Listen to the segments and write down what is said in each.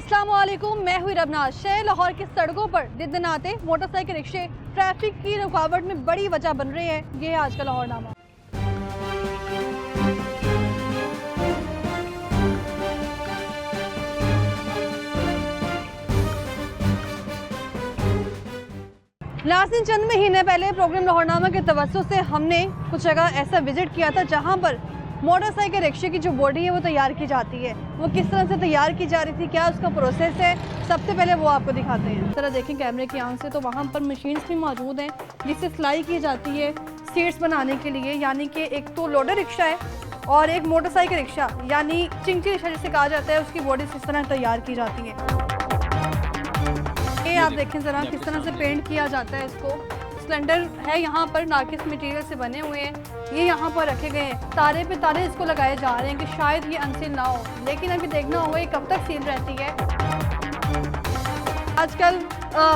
अस्सलामुअलैकुम, मैं हुई रबनाज। शहर लाहौर की सड़कों पर दिन दिन आते मोटरसाइकिल रिक्शे ट्रैफिक की रुकावट में बड़ी वजह बन रहे हैं। ये है आज का लाहौरनामा। नाज़रीन, चंद महीने पहले प्रोग्राम लाहौरनामा के तवज्जो से हमने कुछ जगह ऐसा विजिट किया था जहां पर मोटरसाइकिल रिक्शे की जो बॉडी है वो तैयार की जाती है। वो किस तरह से तैयार की जा रही थी, क्या उसका प्रोसेस है, सबसे पहले वो आपको दिखाते हैं। इस तरह देखें कैमरे की आंख से तो वहाँ पर मशीन्स भी मौजूद हैं जिससे सिलाई की जाती है सीट्स बनाने के लिए। यानी कि एक तो लोडर रिक्शा है और एक मोटरसाइकिल रिक्शा यानी चिंची रिक्शा जिसे कहा जाता है, उसकी बॉडी इस तरह तैयार की जाती है। ये आप देखें ज़रा किस तरह से पेंट किया जाता है इसको। सिलेंडर है यहाँ पर नाकिस मटेरियल से बने हुए हैं, ये यहाँ पर रखे गए हैं। तारे पे तारे इसको लगाए जा रहे हैं कि शायद ये अनसील ना हो, लेकिन अभी देखना होगा ये कब तक सील रहती है। आजकल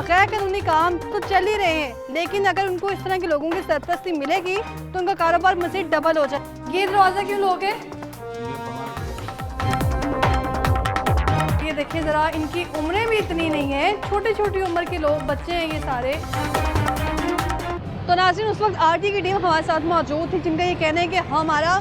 गैर कानूनी काम तो चल ही रहे हैं, लेकिन अगर उनको इस तरह के लोगों की सरपरस्ती मिलेगी तो उनका कारोबार मज़ीद डबल हो जाए। ये दरवाज़ा क्यों लोग है, ये देखिए ज़रा, इनकी उम्रें भी इतनी नहीं है, छोटी छोटी उम्र के लोग, बच्चे हैं ये सारे। तो नाज़रीन, उस वक्त आरटी की टीम हमारे साथ मौजूद थी जिनका ये कहना है कि हमारा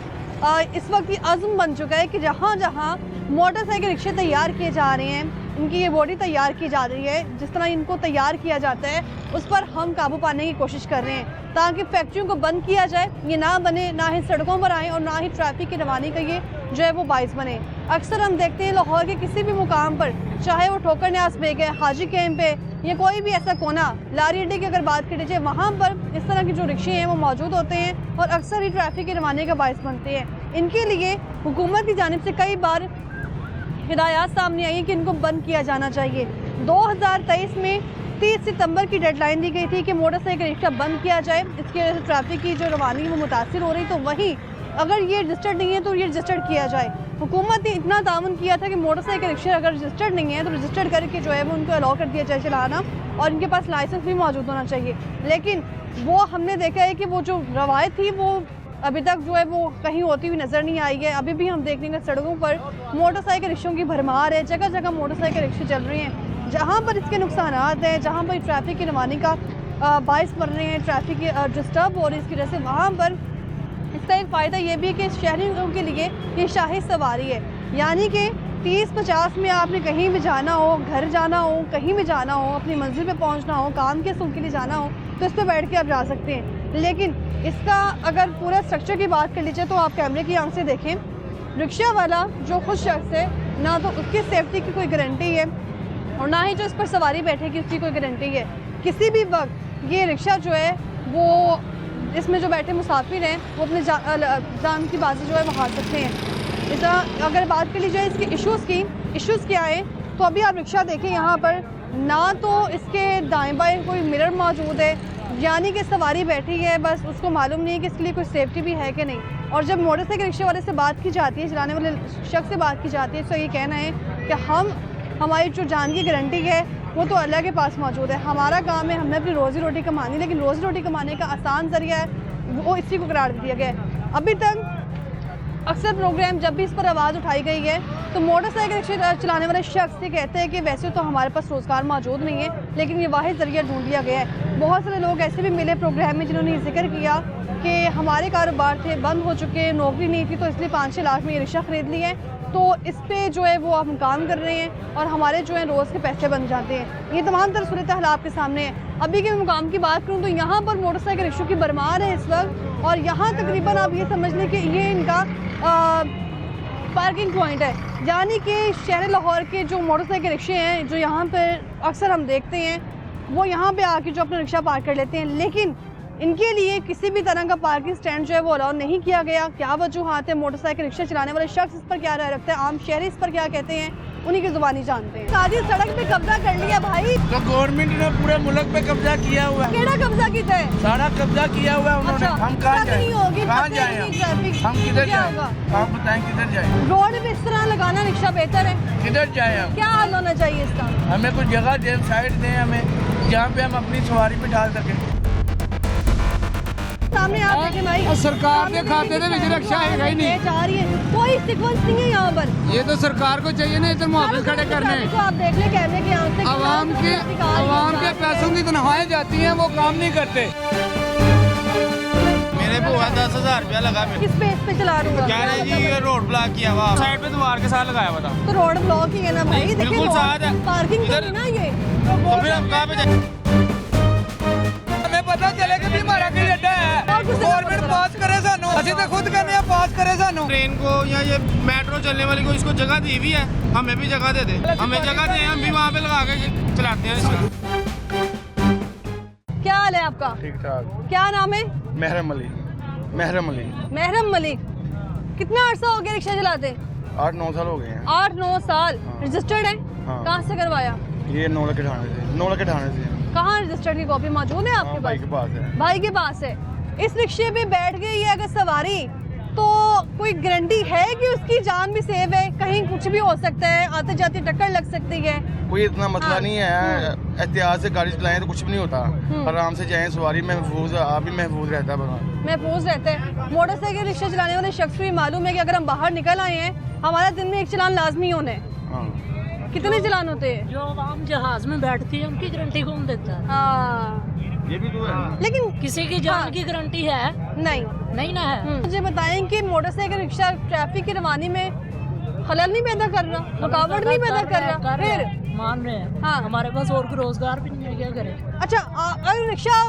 इस वक्त ये अज़्म बन चुका है कि जहाँ जहाँ मोटरसाइकिल रिक्शे तैयार किए जा रहे हैं, इनकी ये बॉडी तैयार की जा रही है, जिस तरह इनको तैयार किया जाता है उस पर हम काबू पाने की कोशिश कर रहे हैं ताकि फैक्ट्रियों को बंद किया जाए, ये ना बने, ना ही सड़कों पर आए और ना ही ट्रैफिक की रवानी का ये जो है वो बाइस बने। अक्सर हम देखते हैं लाहौर के किसी भी मुकाम पर, चाहे वो ठोकर न्यास बेग है, हाजी कैंप पे, या कोई भी ऐसा कोना, लारी अड्डे की अगर बात करी जाए, वहाँ पर इस तरह के जो रिक्शे हैं वो मौजूद होते हैं और अक्सर ही ट्रैफिक की रवानी का बाइस बनते हैं। इनके लिए हुकूमत की जानिब से कई बार हिदायत सामने आई है कि इनको बंद किया जाना चाहिए। 2023 में 30 सितंबर की डेडलाइन दी गई थी कि मोटरसाइकिल रिक्शा बंद किया जाए, इसकी वजह से ट्रैफिक की जो रवानी वो मुतासिर हो रही। तो वहीं अगर ये रजिस्टर्ड नहीं है तो ये रजिस्टर्ड किया जाए। हुकूमत ने इतना ताउन किया था कि मोटरसाइकिल रिक्शा अगर रजिस्टर्ड नहीं है तो रजिस्टर्ड करके जो है वो उनको अलाउ कर दिया जाए चलाना, और इनके पास लाइसेंस भी मौजूद होना चाहिए। लेकिन वो हमने देखा है कि वो जो रवायत थी वो अभी तक जो है वो कहीं होती हुई नज़र नहीं आई है। अभी भी हम देखने के सड़कों पर मोटरसाइकिल रिक्शों की भरमार है, जगह जगह मोटरसाइकिल रिक्शे चल रहे हैं। जहाँ पर इसके नुकसानात हैं, जहाँ पर ट्रैफिक की रवानी का बाइस बन रहे हैं, ट्रैफिक की डिस्टर्ब हो रही है इसकी वजह से, वहाँ पर इसका एक फ़ायदा ये भी है कि शहरियों के लिए ये शाही सवारी है। यानी कि 30-50 में आपने कहीं भी जाना हो, घर जाना हो, कहीं भी जाना हो, अपनी मंजिल पे पहुंचना हो, काम के सूख के लिए जाना हो, तो इस पर बैठ के आप जा सकते हैं। लेकिन इसका अगर पूरा स्ट्रक्चर की बात कर लीजिए तो आप कैमरे की आंख से देखें, रिक्शा वाला जो खुद शख्स है, ना तो उसकी सेफ्टी की कोई गारंटी है और ना ही जो इस पर सवारी बैठेगी उसकी कोई गारंटी है। किसी भी वक्त ये रिक्शा जो है वो, इसमें जो बैठे मुसाफिर हैं वो अपने जान की बाजी जो है वो हार सकते हैं। इस तरह अगर बात कर ली जाए इसके इश्यूज़ क्या है, तो अभी आप रिक्शा देखें, यहाँ पर ना तो इसके दाएं बाएं कोई मिरर मौजूद है, यानी कि सवारी बैठी है, बस उसको मालूम नहीं है कि इसके लिए कोई सेफ्टी भी है कि नहीं। और जब मोटरसाइकिल रिक्शे वाले से बात की जाती है, चलाने वाले शख्स से बात की जाती है, तो ये कहना है कि हमारी जो जान की गारंटी है वो तो अल्लाह के पास मौजूद है, हमारा काम है, हमने अपनी रोज़ी रोटी कमानी, लेकिन रोज़ी रोटी कमाने का आसान ज़रिया है वो इसी को करार दिया गया है। अभी तक अक्सर प्रोग्राम जब भी इस पर आवाज़ उठाई गई है तो मोटरसाइकिल रिक्शा चलाने वाले शख्स ये कहते हैं कि वैसे तो हमारे पास रोज़गार मौजूद नहीं है, लेकिन ये वाहिद ज़रिया ढूंढ लिया गया है। बहुत सारे लोग ऐसे भी मिले प्रोग्राम में जिन्होंने जिक्र किया कि हमारे कारोबार थे, बंद हो चुके, नौकरी नहीं थी, तो इसलिए 5-6 लाख में ये रिक्शा ख़रीद लिए हैं, तो इस पर जो है वो हम काम कर रहे हैं और हमारे जो है रोज़ के पैसे बन जाते हैं। ये तमाम तरह सूरत हाल आपके सामने है। अभी के मुकाम की बात करूँ तो यहाँ पर मोटरसाइकिल रिक्शों की भरमार है इस वक्त, और यहाँ तकरीबन आप ये समझ लें कि ये इनका पार्किंग पॉइंट है। यानी कि शहर लाहौर के जो मोटरसाइकिल रिक्शे हैं जो यहाँ पर अक्सर हम देखते हैं, वो यहाँ पे आके जो अपना रिक्शा पार्क कर लेते हैं, लेकिन इनके लिए किसी भी तरह का पार्किंग स्टैंड जो है वो अलाउ नहीं किया गया। क्या वजूहात है, मोटरसाइकिल रिक्शा चलाने वाले शख्स इस पर क्या राय रखते हैं, आम शहरी इस पर क्या कहते हैं, उन्हीं की जुबानी जानते हैं। सारी सड़क पे कब्जा कर लिया भाई, तो गवर्नमेंट ने पूरे मुल्क पे कब्जा किया हुआ है। केड़ा कब्जा किया है, सारा कब्जा किया हुआ है उन्होंने। अच्छा, हम कहाँ जाए, कहाँ जाए, हम किधर जाए, आप बताएं किधर जाए। रोड पे इस तरह लगाना रिक्शा बेहतर है, किधर जाए हम, क्या हाल होना चाहिए इसका। हमें कुछ जगह दें, साइड दें हमें, जहाँ पे हम अपनी सवारी पे डाल सकें। सामने आप देखें भाई, सरकार के खाते दे विच रिक्शा है ही नहीं, जा रही है, कोई सीक्वेंस नहीं है यहाँ पर। ये तो सरकार को चाहिए ना इधर मुहाफिज खड़े करने। तो आप देख ले कैमरे के यहाँ से आवाम के पैसों की तनख्वाहें जाती हैं, वो काम नहीं करते। मेरे बुआ 10,000 रुपया लगा। किस बेस पे चला रहा हूँ? कह रहे जी ये रोड ब्लॉक किया हुआ, साइड पे दीवार के साथ लगाया हुआ था। तो रोड ब्लॉक ही है ना भाई, देखिए बिल्कुल साथ है। पार्किंग तो नहीं ना ये। तो फिर हम कहाँ पे जाए? हमें पता चले कि हमारा की अड्डा है, गवर्नमेंट पास करे सानू, ਅਸੀਂ ਤਾਂ खुद कहने हैं पास करे सानू। ट्रेन को या ये मेट्रो चलने वाली को इसको जगह दी हुई है, हमें भी जगह दे दे, हमें जगह दे, हम भी वहाँ पे लगा के चलाते हैं इसका। क्या हाल है आपका? ठीक ठाक। क्या नाम है? महरम अली। महरम अली। महरम मलिक। कितना अर्सा हो गया रिक्शा चलाते? 8-9 साल हो गए हैं। 8-9 साल। रजिस्टर्ड है? हाँ। कहाँ से करवाया? ये 9 लखे ठाणे से। कहाँ रजिस्टर्ड की कॉपी मौजूद है आपके भाई के पास? पास है। भाई के पास है। इस रिक्शे पे बैठ गई है अगर सवारी, तो कोई गारंटी है कि उसकी जान भी सेव है? कहीं कुछ भी हो सकता है, आते जाते टक्कर लग सकती है। कोई इतना मसला हाँ। नहीं है, एहतियात से गाड़ी चलाएं तो कुछ भी नहीं होता। आराम से जाएं, सवारी महफूज, आप भी महफूज रहता है। महफूज रहते हैं। मोटरसाइकिल रिक्शा चलाने वाले शख्स को भी मालूम है कि अगर हम बाहर निकल आए हैं, हमारा दिन में एक चलान लाजमी होना है। हाँ। कितने चलान होते हैं? जो आम जहाज में बैठती है उनकी गारंटी कौन देता है? हाँ, ये भी तो है। लेकिन किसी की जान हाँ। की गारंटी है? नहीं। नहीं ना है। मुझे बताएं कि मोटरसाइकिल रिक्शा ट्रैफिक की रवानी में खलल नहीं पैदा कर रहा, रुकावट नहीं पैदा कर रहा, फिर मान रहे हैं। हाँ। हमारे पास और कोई रोजगार भी नहीं है, क्या करें? अच्छा, अगर रिक्शा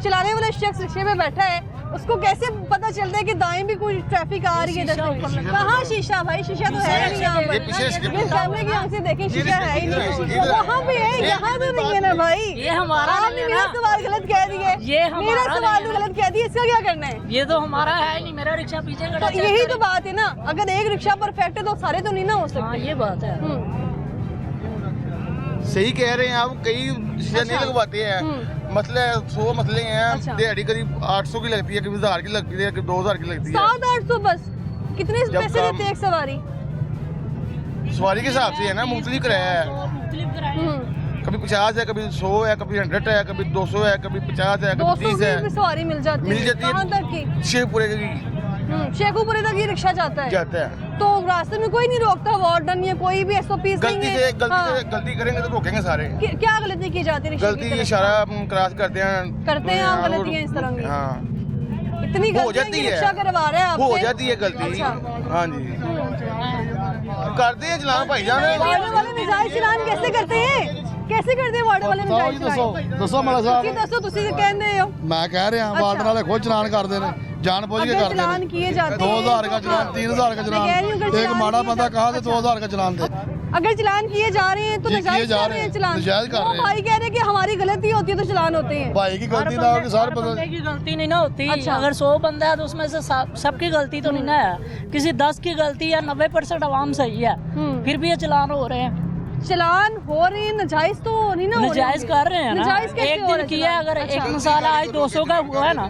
चलाने वाला शख्स रिक्शे में बैठा है, उसको कैसे पता चलता है कि दाएं भी कोई ट्रैफिक आ रही है? शीशा ऊपर लगा कहाँ शीशा भाई? शीशा तो है नहीं यहाँ पर। ये पीछे इसके- ये कैमरे की आंख से देखें, शीशा है ही नहीं। इधर- वहाँ पे है, यहाँ तो नहीं है ना भाई। ये हमारा आपने नहीं है मेरा ना। सवाल गलत कह दिया। ये हमारा मेरा सवाल नहीं तो है। गलत कह दिया, इसका क्या करना है? ये तो हमारा है ही नहीं, मेरा रिक्शा पीछे खड़ा तो है। यही तो बात है ना, अगर एक रिक्शा परफेक्ट है तो सारे तो नहीं ना हो हाँ, सकते। ये बात है। सही कह रहे हैं आप, कई शीशा नहीं अच्छा। लगवाते हैं। मसले 100 मसले हैं। अच्छा। दिहाड़ी करीब 800 की लगती है, कभी 1000 की लगती है, कभी 2000 की लगती है। 700-800 बस? कितने जब पैसे काम- देते हैं एक सवारी? सवारी के हिसाब से है ना, मुख्तलिफ किराया है। मुख्तलिफ किराए हैं। कभी 50 है, कभी 100 है, कभी 100 है, कभी 200 है, कभी 50 है, कभी 200 30 की भी है। सवारी मिल जाती मिल जाती है। कहाँ तक की? शेखपुरे की शेखुपुरे तक ये रिक्शा जाता है। जाता है। तो रास्ते में कोई नहीं रोकता, वार्डन या कोई भी SOPs नहीं गलती है? से हाँ। गलती करेंगे तो रोकेंगे सारे। क्या गलती की जाती है रिक्शे गलती की ये तरफ? इशारा क्रॉस करते हैं। करते हैं आप हाँ, गलतियाँ इस तरह की? हाँ, इतनी हो गलती जाती है। रिक्शा करवा रहे हैं हो आपसे? जाती है गलती। अच्छा। हाँ जी, करते हैं चलान भाईजान। वार्डन वाले निजायज चलान कैसे करते हैं? कैसे करते हैं वार्डन वाले निजायज चलान? ਦੱਸੋ ਮਲਾ ਤੁਸੀਂ ਸਾਹਿਬ ਦੱਸੋ, ਤੁਸੀਂ ਕਹਿੰਦੇ ਹੋ। ਮੈਂ ਕਹਿ ਰਿਹਾ अच्छा। ਵਾਰਡਨ ਵਾਲੇ ਖੁਦ ਚਲਾਨ ਕਰਦੇ ਨੇ ਜਾਣ ਬੁੱਝ ਕੇ अगर ਕਰਦੇ चलान ਨੇ किए जाते हैं 2000 का चलान हाँ। 3000 का मैं कह रही हूँ, अगर चलान एक चलान माड़ा किए बंदा कहा तो अच्छा। 2000 का चलान दे अगर चलान किए जा रहे हैं तो जी, नजायज किए जा कर रहे रहे हैं हैं, चलान। नजायज कर वो रहे हैं। भाई कह रहे हैं कि हमारी गलती होती है तो चलान होते हैं। भाई की हर गलती ना होगी सारे बंदे की गलती नहीं ना होती। अच्छा। अगर 100 बंदा है तो उसमें से सबकी गलती तो नहीं ना है। किसी 10 की गलती या 90% आवाम सही है, फिर भी ये चलान हो रहे हैं। चलान हो रहे हैं, नजायज तो नहीं ना हो रहे नजायज होंगे। कर रहे हैं ना। नजायज कैसे एक हो रहे दिन हैं किया, चलान? अगर एक अच्छा। मसाला आज 200 का हुआ है ना,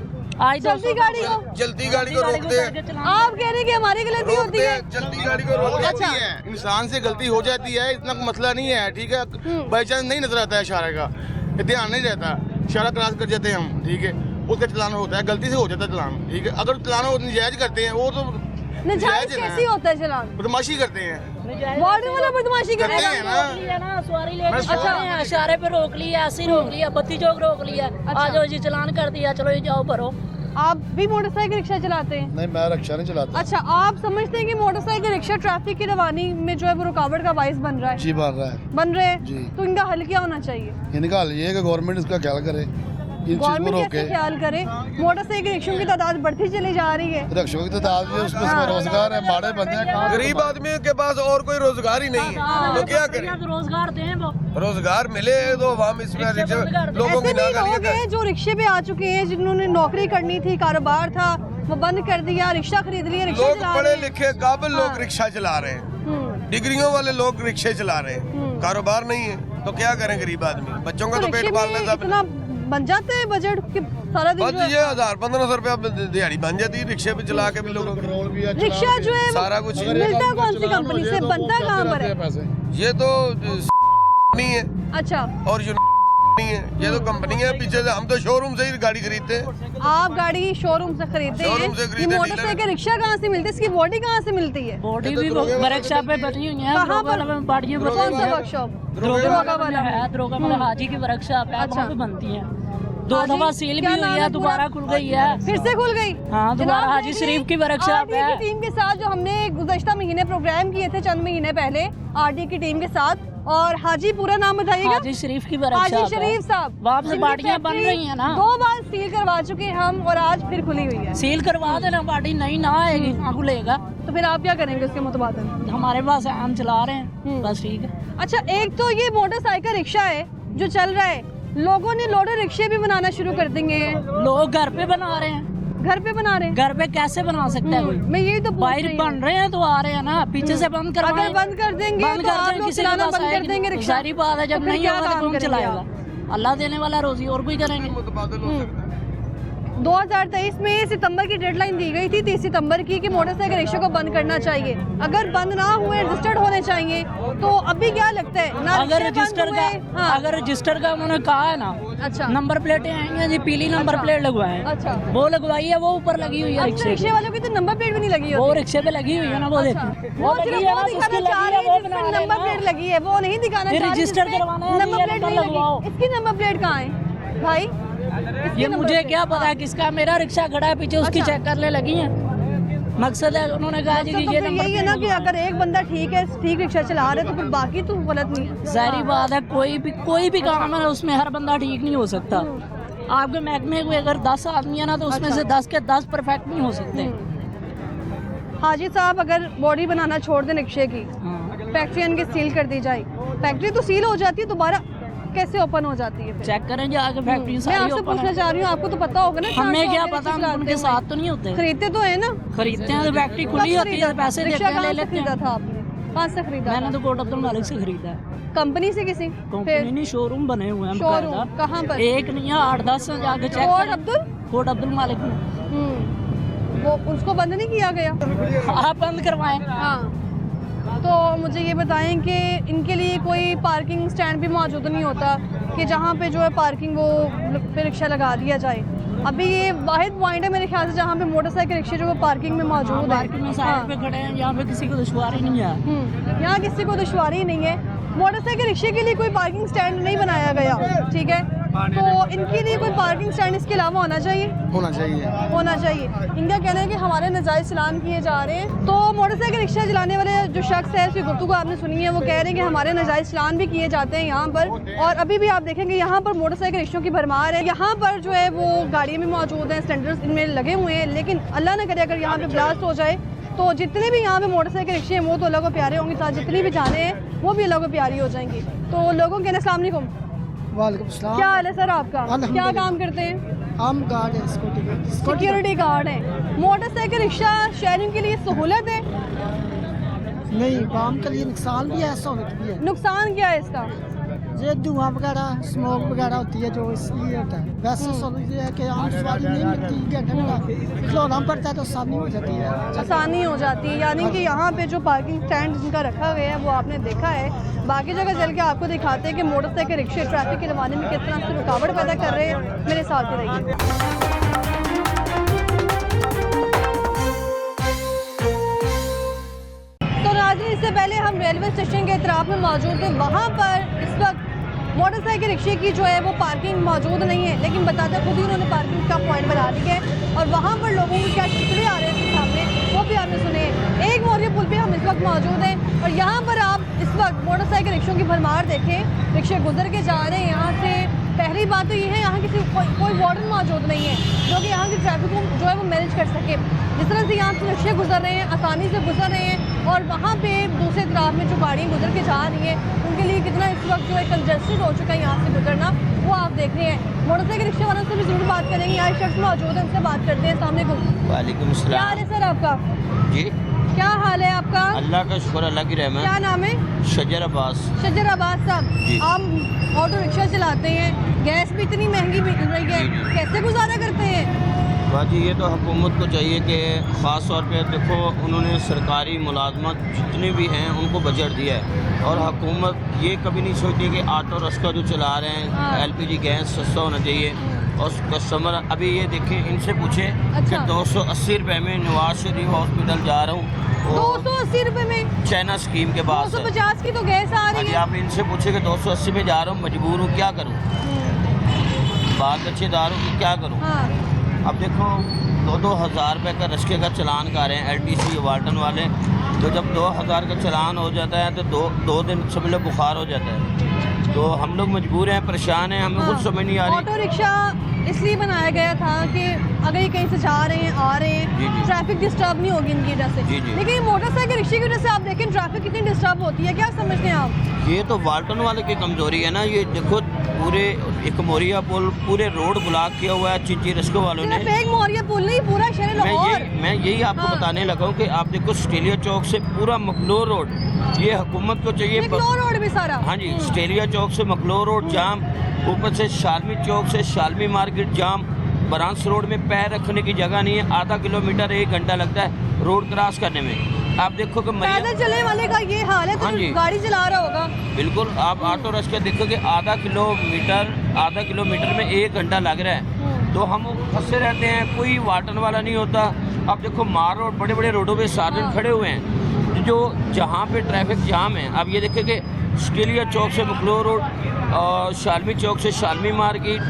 आज चलती 200 गाड़ी को जल्दी गाड़ी को रोकते हैं। आप कह रहे हैं कि हमारी गलती होती रोकते है? हैं, चलती गाड़ी को रोक देती अच्छा। है। इंसान से गलती हो जाती है, इतना कोई मसला नहीं है, ठीक है। बाई चांस नहीं नजर आता है इशारे का, ध्यान नहीं रहता, इशारा क्रॉस कर जाते हैं हम, ठीक है, उसका चलान होता है, गलती से हो जाता है चलान, ठीक है। अगर चलान हो नजायज करते हैं, वो तो नजायज है ना। कैसे होता है चलान? बदमाशी करते हैं। वार्डन वाला बदमाशी कर करते रहे हैं हैं। ना। रोक लिया ना, सवारी लेके मैं अच्छा इशारे पे रोक लिया, ऐसे ही रोक लिया, बत्ती चौक रोक लिया, अच्छा। आ जाओ जी चलान कर दिया, चलो ये जाओ भरो। आप भी मोटरसाइकिल रिक्शा चलाते हैं? नहीं मैं रिक्शा नहीं चलाता अच्छा, आप समझते हैं कि मोटरसाइकिल रिक्शा ट्रैफिक की रवानी में जो है वो रुकावट का बाइस बन रहा है? जी बन रहा है बन रहे हैं? जी। तो इनका हल क्या होना चाहिए? इनका हल ये है कि गवर्नमेंट इसका ख्याल करे, इन चीज को गवर्नमेंट रोके। कैसे ख्याल करे? मोटरसाइकिल रिक्शों की तादाद बढ़ती चली जा रही है। रिक्शों की तादाद भी उसमें रोजगार है, माड़े बंदे हैं, कहाँ से गरीब आदमी के पास और कोई रोजगार ही नहीं है, तो क्या करें? तो रोजगार दें वो। रोजगार मिले तो हम इसमें रिक्शा बंद कर दो। लोगों ऐसे की भी लोग नाकारियत है। हैं जो रिक्शे पे आ चुके हैं, जिन्होंने नौकरी करनी थी, कारोबार था, वो बंद कर दिया, रिक्शा खरीद लिया, रिक्शा लोग चला पढ़े रहे हैं। लिखे काबिल हाँ। लोग रिक्शा चला रहे हैं, हम्म। डिग्रियों वाले लोग रिक्शे चला रहे हैं, कारोबार नहीं है, तो क्या करें गरीब आदमी? बच्चों का तो तो पेट रिक्शे पालने में सब। इतना बन जाते हैं बजट कि सारा दिन बस जो है- ये 1000-1500 रुपया दिहाड़ी बन जाती है रिक्शे पे चला के भी लोगों को। पेट्रोल भी है, रिक्शा जो है वो सारा कुछ मिलता कौन सी कंपनी से, बनता कहाँ पर है? पैसे ये तो नहीं है अच्छा, और कंपनी है, ये तो कंपनी है पीछे से, हम तो शोरूम से ही गाड़ी खरीदते हैं। आप गाड़ी शोरूम से खरीदते शोरूम से हैं, ये खरीदते हैं, मोटरसाइकिल रिक्शा कहाँ से मिलती है, इसकी बॉडी कहाँ से मिलती है? बॉडी भी वर्कशॉप पे बनी हुई है, कहाँ पर? बाड़ियों पर कौन सा वर्कशॉप? दरोगा वाला है, दरोगा वाला हाजी की वर्कशॉप है, वहाँ पे बनती है। 2 दफा सील भी क्या नाम हुई है है, दोबारा पूरा? खुल गई है, फिर से खुल गई। हाँ, दोबारा जनाब, हाजी शरीफ की वर्कशॉप RD है। की टीम के साथ जो हमने गुज़श्ता महीने प्रोग्राम किए थे चंद महीने पहले आरडी की टीम के साथ, और हाजी पूरा नाम बताइएगा। हाजी शरीफ की हाजी वर्कशॉप शरीफ साहब, वहाँ से जिनकी बाड़ियाँ बन फैक्ट्री रही है ना, 2 बार सील करवा चुके हैं हम, और आज फिर खुली हुई है। सील करवा देना, बाड़ी नहीं ना आएगी, ना खुलेगा। तो फिर आप क्या करेंगे उसके मुतबादिल? हमारे पास है, हम चला रहे हैं, बस ठीक है। अच्छा, एक तो ये मोटरसाइकिल रिक्शा है जो चल रहा है, लोगों ने लोडर रिक्शे भी बनाना शुरू कर देंगे हैं, लोग घर पे बना रहे हैं, घर पे बना रहे हैं। घर पे कैसे बना सकता है कोई? मैं यही तो पूछ बाहर रही हूँ। बन रहे हैं तो आ रहे हैं ना, पीछे से बंद करवाएं। अगर बंद कर देंगे बंद तो कर आप दें, लोग किसी चलाना के पास बंद कर आएगी देंगे नहीं। रिक्शा। सारी बात है, जब तो फिर नहीं क्या होगा तो काम कौन करेंगे चलाएगा? आप? अल्लाह देने वाला, रोजी और कोई करेंगे। 2023 में सितंबर की डेडलाइन दी गई थी 30 सितंबर की कि मोटरसाइकिल रिक्शे को बंद करना चाहिए। अगर बंद ना हुए, रजिस्टर्ड होने चाहिए, तो अभी क्या लगता है ना अगर रिक्शे बंद रजिस्टर का हुए? हाँ। अगर रजिस्टर का उन्होंने कहा है ना, अच्छा नंबर प्लेटें आएंगी जी, पीली नंबर प्लेट लगवाएं, अच्छा। वो लगवाई है, वो ऊपर लगी हुई है अब तो रिक्शे रिक्शे पे। वालों की तो नंबर प्लेट भी नहीं लगी वो होती। रिक्शे पे लगी हुई है ना, वो अच्छा। देखो, वो लगी सिर्फ है वो ना, दिखाना जिसकी चाह लगी रहे है हैं वो जिस बना पर लेना। नंबर प्लेट लगी है, वो नहीं दिखाना ये चाह रहे रजिस्टर जिसपे करवाना है, नंबर ये प्लेट नंबर नहीं लगवाओ। लगी। इसकी नंबर प्लेट कहाँ है भाई? इसकी ये नंबर मुझे प्लेट। क्या पता है किसका, मेरा रिक्शा खड़ा है पीछे, उसकी अच्छा। चेक करने लगी है। मकसद है, उन्होंने कहा जी तो कि फिर ये नंबर यही है ना कि अगर एक बंदा ठीक है, ठीक रिक्शा चला रहा है, तो फिर बाकी तो गलत नहीं है। जाहिर बात है, कोई भी काम है उसमें हर बंदा ठीक नहीं हो सकता। आपके महकमे में अगर 10 आदमी है ना, तो उसमें से 10 के 10 परफेक्ट नहीं हो सकते। हाजी साहब, अगर बॉडी बनाना छोड़ दें रिक्शे की, हाँ। फैक्ट्री इनकी सील कर दी जाए, फैक्ट्री तो सील हो जाती है, दोबारा कैसे ओपन हो जाती है फिर? चेक करें जाके फैक्ट्री मैं सारी आपसे ओपन पूछना है। चाह रही हूँ, आपको तो पता होगा ना, हमें क्या ट्रांसपोर्ट पता, रिक्शे हम चलाते उनके हुए। साथ तो नहीं होते। खरीदते तो है ना? खरीदते हैं तो फैक्ट्री खुली कब होती है, खरीदा? पैसे देते रिक्शा हैं, ले कहाँ से लेते खरीदा हैं। था आपने? कहाँ से खरीदा मैंने था? तो कोट अब्दुल मालिक से खरीदा है। कंपनी से किसी? कंपनी नहीं, शोरूम बने हुए हैं शोरूम बकायदा। कहाँ पर? एक नहीं है, 8-10 से जाके चेक कोट करें। अब्दुल? कोट अब्दुल मालिक में। वो उसको बंद नहीं किया गया? आप बंद करवाएं। हाँ, तो मुझे ये बताएं कि इनके लिए कोई पार्किंग स्टैंड भी मौजूद नहीं होता कि जहाँ पे जो है पार्किंग वो पे रिक्शा लगा दिया जाए? अभी ये वाहिद पॉइंट है मेरे ख्याल से जहाँ पे मोटरसाइकिल रिक्शे जो वो पार्किंग में मौजूद है। मार्केट में साइड पे खड़े हैं, यहाँ पे किसी को दुश्वारी नहीं है। यहाँ किसी को दुश्वारी नहीं है। मोटरसाइकिल रिक्शे के लिए कोई पार्किंग स्टैंड नहीं बनाया गया, ठीक है, तो इनके लिए कोई पार्किंग स्टैंड इसके अलावा होना चाहिए। होना चाहिए। इनका कहना है कि हमारे नजायज़ चलान किए जा रहे हैं। तो मोटरसाइकिल रिक्शा चलाने वाले जो शख्स है, उसकी गुफ्तगू आपने सुनी है, वो कह रहे हैं कि हमारे नजायज़ चलान भी किए जाते हैं यहाँ पर, और अभी भी आप देखेंगे यहाँ पर मोटरसाइकिल रिक्शों की भरमार है। यहाँ पर जो है वो गाड़ियाँ भी मौजूद हैं, स्टैंडर्ड्स इनमें लगे हुए हैं, लेकिन अल्लाह न करे अगर यहाँ पर ब्लास्ट हो जाए तो जितने भी यहाँ पे मोटरसाइकिल रिक्शे हैं वो तो अल्लाह को प्यारे होंगे, साथ जितनी भी जाने हैं वो भी अल्लाह को प्यारी हो जाएंगी। तो लोगों के अस्सलाम वालेकुम, वालेकुम सलाम। क्या हाल है सर आपका? क्या अल्हम्दुलिल्लाह। काम करते हैं? हम गार्ड है, सिक्योरिटी गार्ड है। मोटरसाइकिल रिक्शा शेयरिंग के लिए सहूलत है? नहीं, काम के लिए नुकसान भी है, सहूलत भी है। नुकसान क्या है इसका? ये धुआं वगैरह, स्मोक वगैरह होती है जो इसलिए होता है। वैसे सहूलत ये है कि आम सवारी नहीं मिलती, घंटा खिलौना पड़ता है तो आसानी हो जाती है। आसानी हो जाती है, यानी कि यहाँ पे जो पार्किंग स्टैंड जिनका रखा गया है वो आपने देखा है। बाकी जगह चल के आपको दिखाते हैं कि मोटरसाइकिल रिक्शे ट्रैफिक के रवाने में किस तरह से रुकावट पैदा कर रहे हैं। मेरे साथ ही रहिए। इससे पहले हम रेलवे स्टेशन के इतराफ में मौजूद हैं, वहाँ पर इस वक्त मोटरसाइकिल रिक्शे की जो है वो पार्किंग मौजूद नहीं है, लेकिन बताते खुद ही उन्होंने पार्किंग का पॉइंट बना दिया है, और वहाँ पर लोगों के क्या चिड़चिड़े आ रहे थे सामने, वो भी आपने सुने। एक मोरिया पुल पे हम इस वक्त मौजूद हैं, और यहाँ पर आप इस वक्त मोटरसाइकिल रिक्शों की भरमार देखें, रिक्शे गुजर के जा रहे हैं यहाँ से। पहली बात तो ये है यहाँ किसी कोई वार्डन मौजूद नहीं है जो कि यहाँ की ट्रैफिक को जो है वो मैनेज कर सके। जिस तरह से यहाँ से रिक्शे गुजर रहे हैं, आसानी से गुजर रहे हैं, और वहाँ पे दूसरे तरफ में जो गाड़ियाँ गुजर के जा रही हैं उनके लिए कितना इस वक्त जो है कंजस्टेड हो चुका है यहाँ से गुजरना, वो आप देख रहे हैं। मोटरसाइकिल रिक्शे वालों से भी जरूर बात करेंगे, यहाँ शख्स मौजूद है, उनसे बात करते हैं। अस्सलाम वालेकुम। वालेकुम क्या सलाम। हाल है सर आपका? जी, क्या हाल है आपका? अल्लाह का शुक्र, अल्लाह की रहमत। क्या नाम है? शजर अब्बास। शजर अब्बास साहब, जी। आप ऑटो रिक्शा चलाते हैं, गैस भी इतनी महंगी मिल रही है, जी, जी। कैसे गुजारा करते हैं? बाजी ये तो हुकूमत को चाहिए कि ख़ास तौर पे देखो उन्होंने सरकारी मुलाजमत जितने भी हैं उनको बजट दिया है और हुकूमत ये कभी नहीं सोचती कि ऑटो रिक्शा जो चला रहे हैं LPG गैस सस्ता होना चाहिए और कस्टमर अभी ये देखें इनसे पूछें कि 280 रुपये में नवाज शरीफ हॉस्पिटल जा रहा हूँ 280 रुपए में चाइना स्कीम के बाद 250 की तो गैस आ रही है। आप इनसे पूछे कि 280 में जा रहा हूँ मजबूर हूँ क्या करूँ बात अच्छेदार हूँ कि क्या करूँ। अब देखो 2-2 हज़ार रुपये का रिक्शे का चलान कर रहे हैं LTC वाल्टन वाले तो जब 2000 का चलान हो जाता है तो दो दिन समझ लो बुखार हो जाता है तो हम लोग मजबूर हैं परेशान हैं हमें कुछ समझ नहीं आ रही। ऑटो रिक्शा इसलिए बनाया गया था कि अगर ये कहीं से जा रहे हैं आ रहे हैं ट्रैफिक डिस्टर्ब नहीं होगी इनकी वजह से। लेकिन मोटरसाइकिल रिक्शे की वजह से आप देखें ट्रैफिक कितनी डिस्टर्ब होती है क्या समझते हैं आप? ये तो वाल्टन वाले की कमजोरी है ना। ये देखो पूरे एक मोरिया पुल पूरे रोड ब्लॉक किया हुआ है चिंची रिस्को वालों ने। एक मोरिया पुल नहीं पूरा शहर लाहौर। मैं यही आपको बताने लगा हूँ कि आप देखो स्टेलिया चौक से पूरा मखलोर रोड ये हुकूमत को चाहिए रोड भी सारा। हाँ जी स्टेलिया चौक से मखलोर रोड जाम ऊपर से शालमी चौक से शालमी मार्केट जाम ब्रांच रोड में पैर रखने की जगह नहीं है आधा किलोमीटर 1 घंटा लगता है रोड क्रॉस करने में। आप देखो कि पैदल चलने वाले का ये हाल है तो गाड़ी चला रहा होगा। बिल्कुल आप ऑटो रिक्शा देखोगे आधा किलोमीटर में 1 घंटा लग रहा है तो हम फंसे रहते हैं कोई वाटन वाला नहीं होता। अब देखो मार रोड बड़े बड़े रोडों पे साधन खड़े हुए हैं जो जहाँ पे ट्रैफिक जाम है। अब ये देखें कि स्टेलिया चौक से मखलोर रोड और शालमी चौक से शालमी मार्केट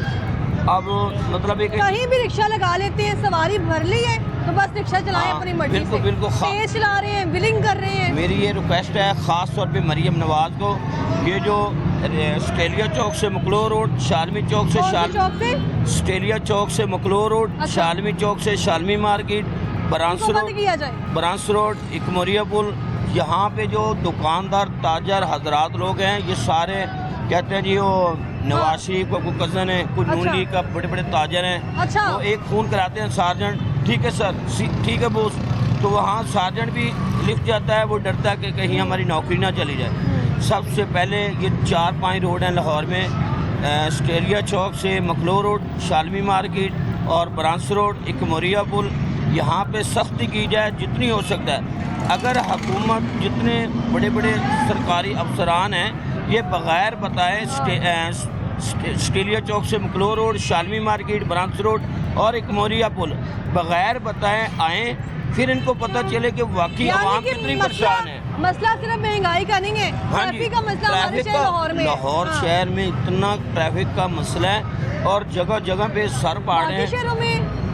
अब मतलब एक कहीं भी रिक्शा लगा लेते हैं सवारी भर ली है तो बस रिक्शा चलाएं अपनी मर्जी से। बिल्कुल तेज चला रहे हैं बिलिंग कर रहे हैं। मेरी ये रिक्वेस्ट है ख़ास तौर पे मरियम नवाज को ये जो स्टेलिया चौक से मखलोर रोड शालमी चौक से स्टेलिया चौक से मखलोर रोड शालमी चौक से शालमी मार्केट ब्रांच रोड इकमोरिया पुल यहाँ पे जो दुकानदार ताजर हजरात लोग हैं ये सारे कहते हैं जी वो नवाज शरीफ का कोई कज़न है कोई नून लीग का बड़े बड़े ताजर हैं तो एक फ़ोन कराते हैं सार्जेंट ठीक है सर ठीक है बोस तो वहाँ सार्जेंट भी लिख जाता है वो डरता है कि कहीं हमारी नौकरी ना चली जाए। सबसे पहले ये 4-5 रोड हैं लाहौर में स्टेलिया चौक से मखलोर रोड शालमी मार्केट और ब्रांच रोड इकमोरिया पुल यहाँ पे सख्ती की जाए जितनी हो सकता है। अगर हुकूमत जितने बड़े बड़े सरकारी अफसरान हैं ये बग़ैर बताए स्टेलिया चौक से मखलोर road Shalmi market branch road और इकमोरिया पुल बग़ैर बताए आएँ फिर इनको पता चले कि वाकई आवाम कितनी परेशान है। मसला सिर्फ महंगाई का नहीं है ट्रैफिक का मसला हमारे शहर लाहौर में लाहौर शहर में इतना ट्रैफिक का मसला है और जगह जगह पे सर पाड़े हैं। शहरों में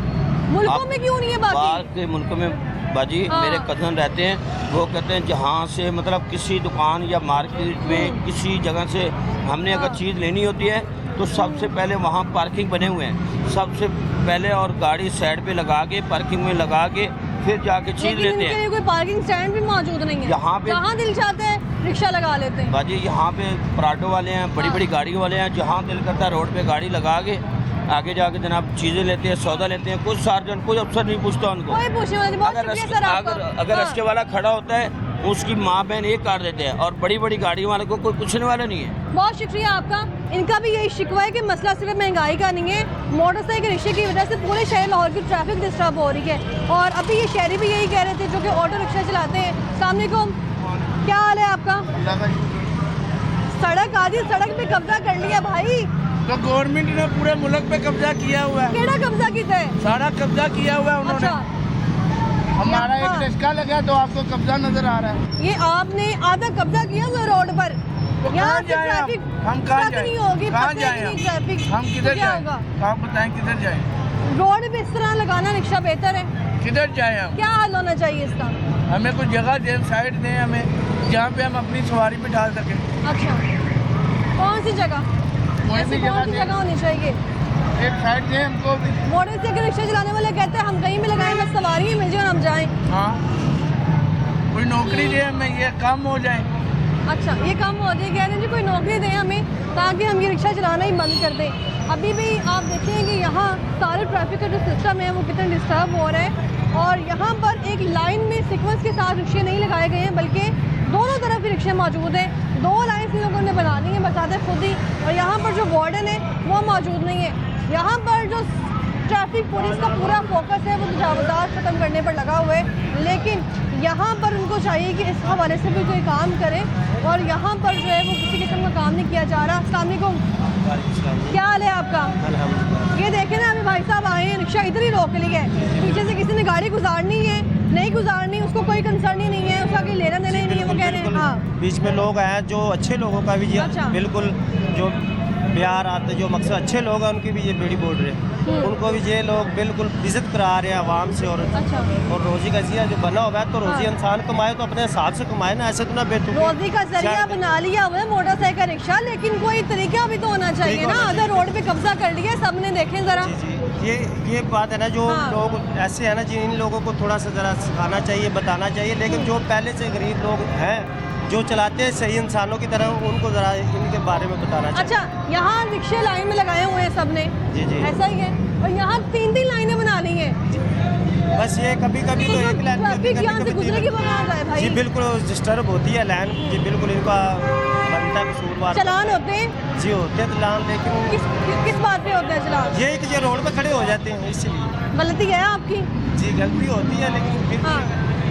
मुल्कों में क्यों नहीं है बाहर के मुल्कों में बाजी मेरे कज़न रहते हैं वो कहते हैं जहाँ से मतलब किसी दुकान या मार्केट में किसी जगह से हमने अगर चीज़ लेनी होती है तो सबसे पहले वहाँ पार्किंग बने हुए हैं सबसे पहले और गाड़ी साइड पे लगा के पार्किंग में लगा के फिर जाके चीज़ लेते हैं। कोई पार्किंग स्टैंड भी मौजूद नहीं है यहाँ पे जहाँ दिल चाहता है रिक्शा लगा लेते हैं बाजी। यहाँ पे पराठों वाले हैं बड़ी बड़ी गाड़ियों वाले हैं जहाँ दिल करता है रोड पे गाड़ी लगा के आगे जाके जनाब चीज़ें लेते हैं सौदा लेते हैं। कुछ सार्जन कोई अफसर नहीं पूछता उनको अगर रस्ते वाला खड़ा होता है उसकी माँ बहन एक कार देते हैं और बड़ी बड़ी गाड़ियों वाले को कोई पूछने वाला नहीं है। बहुत शुक्रिया आपका। इनका भी यही शिकवा है कि मसला सिर्फ महंगाई का नहीं है मोटरसाइकिल रिक्शे की वजह से पूरे शहर लाहौर की ट्रैफिक डिस्टर्ब हो रही है। और अभी ये शहरी भी यही कह रहे थे जो कि ऑटो रिक्शा चलाते हैं। अस्सलाम वालेकुम क्या हाल है आपका? सड़क आदि सड़क पे कब्जा कर लिया भाई तो गवर्नमेंट ने पूरे मुल्क पे कब्जा किया हुआ है। केड़ा कब्जा किया है? सारा कब्जा किया हुआ है उन्होंने। हमारा एक रिक्शा लगा तो आपको कब्जा नजर आ रहा है। ये आपने आधा कब्जा किया हुआ रोड पर तो यहाँ से ट्रैफिक हम कहाँ जाए नहीं होगी कहाँ जाए ट्रैफिक हम किधर जाए आप बताएं किधर जाए? रोड पे इस तरह लगाना रिक्शा बेहतर है। किधर जाए हम? क्या हाल होना चाहिए इसका? हमें कुछ जगह दें साइड दें हमें जहाँ पे हम अपनी सवारी पे डाल सकें। अच्छा कौन सी जगह? ऐसी कौन सी जगह होनी चाहिए? एक साइड दें हमको भी। मोटरसाइकिल रिक्शा चलाने वाले कहते हैं हम कहीं भी लगाएं बस सवारी ही मिल जाए और हम जाएं। हाँ कोई नौकरी दे हमें ये काम हो जाए। अच्छा ये काम हो जाए कह रहे हैं जी कोई नौकरी दें हमें ताकि हम ये रिक्शा चलाना ही बंद कर दें। अभी भी आप देखें कि यहाँ सारे ट्रैफिक का जो सिस्टम है वो कितना डिस्टर्ब हो रहा है और यहाँ पर एक लाइन में सीक्वेंस के साथ रिक्शे नहीं लगाए गए हैं बल्कि दोनों तरफ ही रिक्शे मौजूद हैं। 2 लाइन इन लोगों ने बनानी है बताते खुद ही और यहाँ पर जो वार्डन है वो मौजूद नहीं है। यहाँ पर जो ट्रैफिक पुलिस का पूरा फोकस है वो तजावुज़ात ख़त्म करने पर लगा हुआ है, लेकिन यहाँ पर उनको चाहिए कि इस हवाले से भी कोई काम करे, और यहाँ पर जो है वो किसी किस्म का काम नहीं किया जा रहा। अस्सलाम वालेकुम, क्या हाल है आपका? ये देखें ना, अभी भाई साहब आए हैं, रिक्शा इधर ही रोक ली है, पीछे से किसी ने गाड़ी गुजारनी है, नहीं गुजारनी, उसको कोई कंसर्न ही नहीं है, उसका कोई लेना देना ही नहीं है। वो कह रहे हैं हाँ बीच में लोग हैं जो अच्छे लोगों का भी ये अच्छा। बिल्कुल जो बिहार आते जो मकसद अच्छे लोग हैं उनकी भी ये बेड़ी बोल रहे, उनको भी ये लोग बिल्कुल इज्जत करा रहे हैं आवाम से। और अच्छा। और रोजी का जरिया जो बना हुआ है तो रोजी इंसान कमाए तो अपने हिसाब से कमाए ना, ऐसे तो ना बेतुकी रोजी का जरिया बना लिया हुआ है मोटरसाइकिल रिक्शा, लेकिन कोई तरीका भी तो होना चाहिए ना। अगर रोड पे कब्जा कर लिया सबने, देखें जरा। ये बात है ना, जो हाँ। लोग ऐसे है ना जिन लोगों को थोड़ा सा ज़रा सिखाना चाहिए, बताना चाहिए, लेकिन जो पहले से गरीब लोग हैं जो चलाते हैं सही इंसानों की तरह, उनको ज़रा इनके बारे में बताना चाहिए। अच्छा, यहाँ रिक्शे लाइन में लगाए हुए हैं सबने, जी जी, ऐसा ही है, और यहाँ 3-3 लाइनें बना ली हैं। बस ये कभी कभी तो एक लाइन ट्रैफिक यहाँ से गुजरेगी बना जाए भाई। जी बिल्कुल डिस्टर्ब होती है लाइन जी, बिल्कुल इनका बनता है कसूरवार। चलान होते हैं जी होते हैं चलान, लेकिन किस बात पे होते हैं चलान? ये कि जो रोड पे खड़े हो जाते हैं इसलिए। गलती है आपकी? जी गलती होती है, लेकिन फिर हाँ,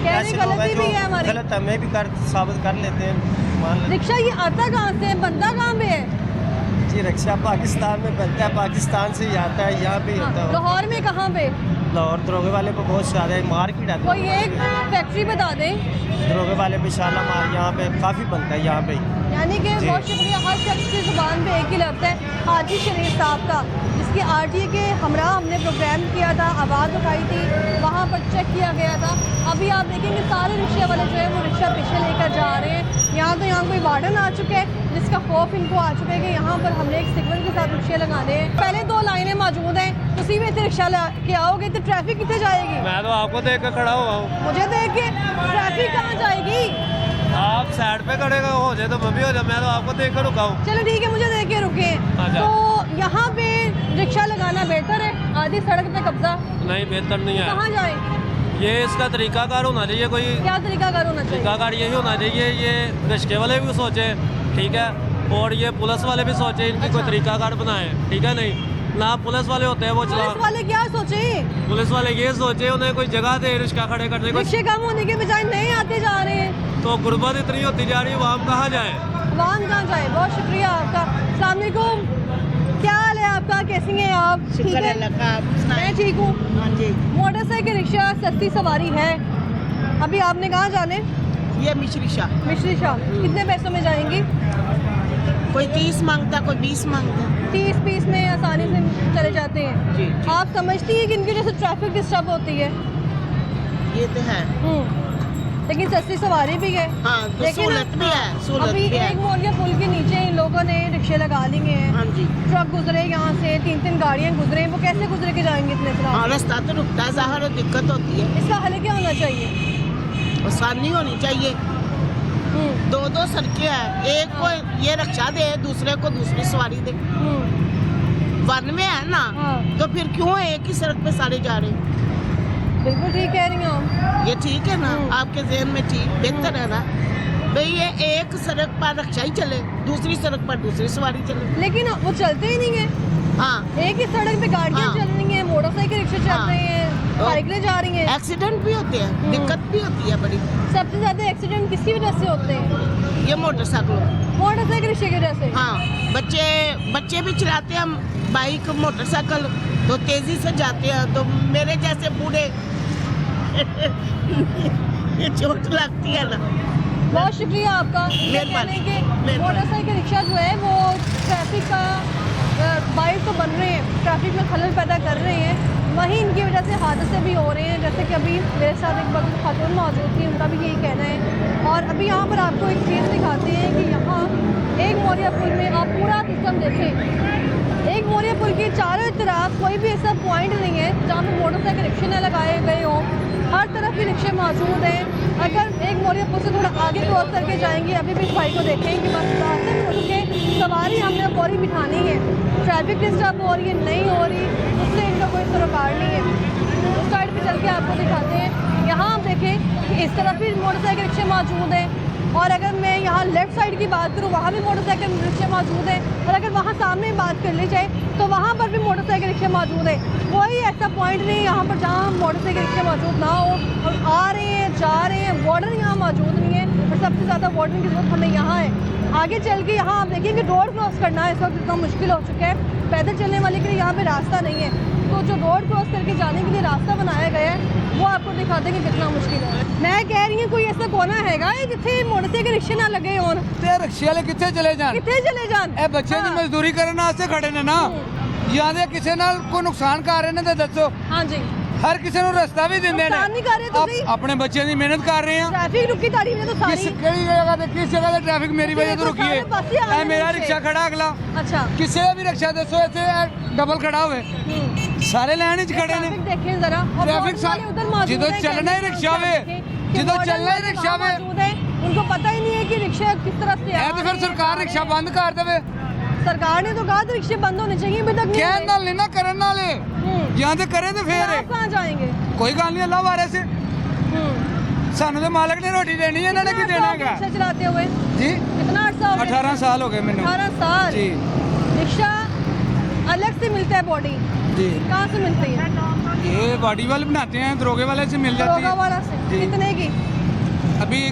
कह रहे ऐसे लोग हैं गलती जो भी है हमारी। गलत हमें भी कर साबित कर लेते हैं, मान लेते रिक्शा ये आता कहाँ से है, बनता कहाँ पे है? हैं। जी रिक्शा पाकिस्तान में बनता है, पाकिस्तान से ही आता है, यहाँ पे ही होता हाँ, है। लाहौर में कहाँ पे? लाहौर दरोगे वाले पे बहुत सारे मार्केट आते कोई एक फैक्ट्री बता दें। हैं, दरोगे वाले पे शालामार यहाँ पे काफ़ी बनता है यहाँ पे ही। यानी कि जी। बहुत शुक्रिया, हर शख्स की ज़ुबान पे एक ही लफ्ज़ है, हाजी शरीफ साहब का, जिसकी RTA के हमरा हमने प्रोग्राम किया था, आवाज़ उठाई थी, वहाँ पर चेक किया गया था। अभी आप देखेंगे सारे रिक्शे वाले जो है वो रिक्शा पीछे लेकर जा रहे हैं। यहाँ कोई वार्डन आ चुका है जिसका खौफ इनको आ चुका है कि यहाँ पर हमने एक सिग्नल के साथ रिक्शे लगाने हैं। पहले 2 लाइनें मौजूद हैं, उसी में से रिक्शा के आओगे तो ट्रैफिक कितने जाएगी? मैं तो आपको देख कर खड़ा हुआ हूँ, मुझे देख के ट्रैफिक कहाँ जाएगी? आप साइड पे खड़े हो जाए तो मैं भी हो जाए, मैं तो आपको देख कर रुका हूँ। चलो ठीक है, मुझे देख के रुके। अच्छा। तो यहाँ पे रिक्शा लगाना बेहतर है, आधी सड़क पे कब्जा नहीं बेहतर नहीं है, कहाँ जाए? ये इसका तरीकाकार होना चाहिए, कोई क्या तरीकाकार होना चाहिए? तरीकाकार यही होना चाहिए, ये रिक्शे वाले भी सोचे ठीक है, और ये पुलिस वाले भी सोचे इनकी कोई तरीकाकार बनाए, ठीक है। नहीं ना पुलिस वाले होते हैं वो चला, पुलिस वाले क्या सोचे? पुलिस वाले ये सोचे उन्हें कोई जगह दे रिक्शा खड़े करने को, रिक्शे कम होने के बजाय नए आते जा रहे हैं, तो गुर्बत इतनी होती जा रही है, वहाँ कहाँ जाए, आवाम कहाँ जाए? बहुत शुक्रिया आपका। अस्सलाम वालेकुम, क्या हाल है आपका, कैसी हैं आप? ठीक है, मैं ठीक हूँ। मोटरसाइकिल रिक्शा सस्ती सवारी है, अभी आपने कहाँ जाने? ये मिश्री शाह, मिश्री शाह, कितने पैसों में जाएंगी? कोई 30 मांगता, कोई 20 मांगता। 30-20 में आसानी से चले जाते हैं। आप समझती हैं कि इनकी वजह से ट्रैफिक डिस्टर्ब होती है? ये तो है, लेकिन सस्ती सवारी भी है। हाँ, तो लेकिन सहूलत भी है, सहूलत अभी भी है। एक मोरिया पुल के नीचे इन लोगों ने रिक्शे लगा लिए हैं, हाँ जी, ट्रक गुजरे यहाँ से, 3-3 गाड़ियाँ गुजरे, वो कैसे गुजरे के जाएंगे इतने हाँ खराब? रास्ता तो रुकता है, ज़ाहिर है दिक्कत होती है, इसका हल क्या होना चाहिए? आसानी होनी चाहिए। 2-2 सड़कें हैं, एक को ये रिक्शा दे, दूसरे को दूसरी सवारी दे। वन में है ना, हाँ। तो फिर क्यों एक ही सड़क पे सारे जा रहे हैं? बिल्कुल ठीक कह रही हूँ आप। ये ठीक है ना, आपके जहन में ठीक बेहतर है ना भाई, ये एक सड़क पर रिक्शा ही चले, दूसरी सड़क पर दूसरी सवारी चले। लेकिन वो चलते ही नहीं है, हाँ, एक ही सड़क पे गाड़ियाँ हाँ। चल रही हैं, मोटरसाइकिल रिक्शे चल हाँ। रहे हैं, साइकिलें जा रही हैं। एक्सीडेंट भी होते हैं, दिक्कत भी होती है बड़ी। सबसे ज्यादा एक्सीडेंट किसकी वजह से होते हैं? ये मोटरसाइकिल रिक्शे की वजह से। हाँ, बच्चे भी चलाते हैं बाइक मोटरसाइकिल, तो तेजी से जाते हैं, तो मेरे जैसे बूढ़े ये चोट लगती है ना। बहुत शुक्रिया आपका। मेहरबानी, कि मेहरबानी। मोटरसाइकिल रिक्शा जो है वो ट्रैफिक का बाइक तो बन रहे हैं, ट्रैफिक में खलल पैदा कर रहे हैं, वहीं इनकी वजह से हादसे भी हो रहे हैं। जैसे कि अभी मेरे साथ एक बगल खातून मौजूद थी, उनका भी यही कहना है। और अभी यहाँ पर आपको एक चीज़ दिखाते हैं कि यहाँ एक मोरिया पुल में आप पूरा सिस्टम देखें, एक मोरिया पुल के चारों तरफ कोई भी ऐसा पॉइंट नहीं है जहाँ पर मोटरसाइकिल रिक्शे न लगाए गए हों, हर तरफ ही रिक्शे मौजूद हैं। अगर एक मोरिया पुल से थोड़ा आगे क्रॉस करके जाएंगे, अभी भी इस भाई को देखें कि बस रास्ते में रुक के सवारी हमने फौरी बिठानी है, ट्रैफिक डिस्टर्ब हो रही है, नहीं हो रही, उससे इनका कोई सरोकार नहीं है। उस साइड पे चल के आपको दिखाते हैं। यहाँ आप देखें कि इस तरफ भी मोटरसाइकिल रिक्शे मौजूद हैं, और अगर मैं यहाँ लेफ़्ट साइड की बात करूँ, वहाँ भी मोटरसाइकिल रिक्शे मौजूद हैं, और अगर वहाँ सामने बात कर ली जाए तो वहाँ पर भी मोटरसाइकिल रिक्शे मौजूद है। कोई ऐसा पॉइंट नहीं है यहाँ पर जहाँ मोटरसाइकिल रिक्शे मौजूद ना हो, और आ रहे हैं जा रहे हैं। वार्डन यहाँ मौजूद नहीं है, और सबसे ज़्यादा वार्डन की जरूरत हमें यहाँ है। आगे चल के यहाँ आप देखेंगे रोड क्रॉस करना इस वक्त इतना मुश्किल हो चुका है, पैदल चलने वाले के लिए यहाँ पे रास्ता नहीं है। तो जो रोड क्रॉस करके जाने के लिए रास्ता बनाया गया है वो आपको दिखा देंगे कितना मुश्किल है। मैं कह रही हूँ कोई ऐसा कोना हैगा जिथे मोटरसाइकिल रिक्शे ना लगे होन ते रिक्शे वाले किथे चले जान, किथे चले जान? ए बच्चे दी मजदूरी करन वास्ते खड़े ने ना, या दे किसे नाल कोई नुकसान कर रहे ने ते दसो। हाँ जी, हर किसी ਨੂੰ ਰਸਤਾ ਵੀ ਦਿੰਦੇ ਨੇ, नुकसान नहीं कर रहे तो सही। ਆਪਣੇ ਬੱਚਿਆਂ ਦੀ ਮਿਹਨਤ ਕਰ ਰਹੇ ਆ। ट्रैफिक रुकी ताड़ी में तो सारी किस ਕਿਹੜੀ ਜਗ੍ਹਾ ਤੇ ਕਿਸ ਜਗ੍ਹਾ ਤੇ ਟ੍ਰੈਫਿਕ ਮੇਰੀ ਵਜ੍ਹਾ ਤੋਂ ਰੁਕੀ ਹੈ? ਇਹ ਮੇਰਾ ਰਿਕਸ਼ਾ ਖੜਾ ਅਗਲਾ, अच्छा ਕਿਸੇ ਦਾ ਵੀ ਰਿਕਸ਼ਾ ਦੱਸੋ ਇੱਥੇ ਡਬਲ ਖੜਾ ਹੋਵੇ, ਸਾਰੇ ਲਾਈਨ ਵਿੱਚ ਖੜੇ ਨੇ। ट्रैफिक देखें जरा, और ट्रैफिक रोड वाले उधर मौजूद ਜਦੋਂ हैं, ਚੱਲਣਾ ਹੀ कैमरे ਰਿਕਸ਼ਾ ਵੇ, देखें कि ਜਦੋਂ वार्डन ਚੱलਣਾ ਹੀ वाले ਰਿਕਸ਼ਾ कहाँ ਵੇ, मौजूद हैं, उनको पता ही नहीं है कि रिक्शा किस तरफ से आ ਇਹ ਤੇ रहे ਫਿਰ हैं, ਸਰਕਾਰ जा ਰਿਕਸ਼ਾ रहे हैं। ਬੰਦ ਕਰ ਦੇਵੇ। सरकार ने तो कहा था रिक्शे बंद होने चाहिए, अभी तक नहीं ਕਹਿਣ हुए। ਨਾਲ ਨਹੀਂ ਨਾ ਕਰਨ ਨਾਲੇ, ਜਾਂ ਤੇ ਕਰੇ ਤੇ फिर ਫੇਰ आप कहाँ जाएंगे? ਕੋਈ ਗੱਲ ਨਹੀਂ, ਅੱਲਾ ਵਾਰਿਸ ਸੇ ਸਾਨੂੰ ਤੇ ਮਾਲਕ ਨੇ ਰੋਟੀ ਦੇਣੀ ਹੈ, ਇਹਨਾਂ ਨੇ ਕੀ ਦੇਣਾ ਹੈਗਾ रिक्शा चलाते हुए ਜੀ। कितना अर्सा हो गया? 18 साल हो गए मैंने 18 साल जी रिक्शा अलग से मिलता है बॉडी, जी। कहाँ से मिलती है? ये बॉडी वाले बनाते हैं, दरोगे वाले से मिल जाती दरोगा है। वाला से जी। कितने की? अभी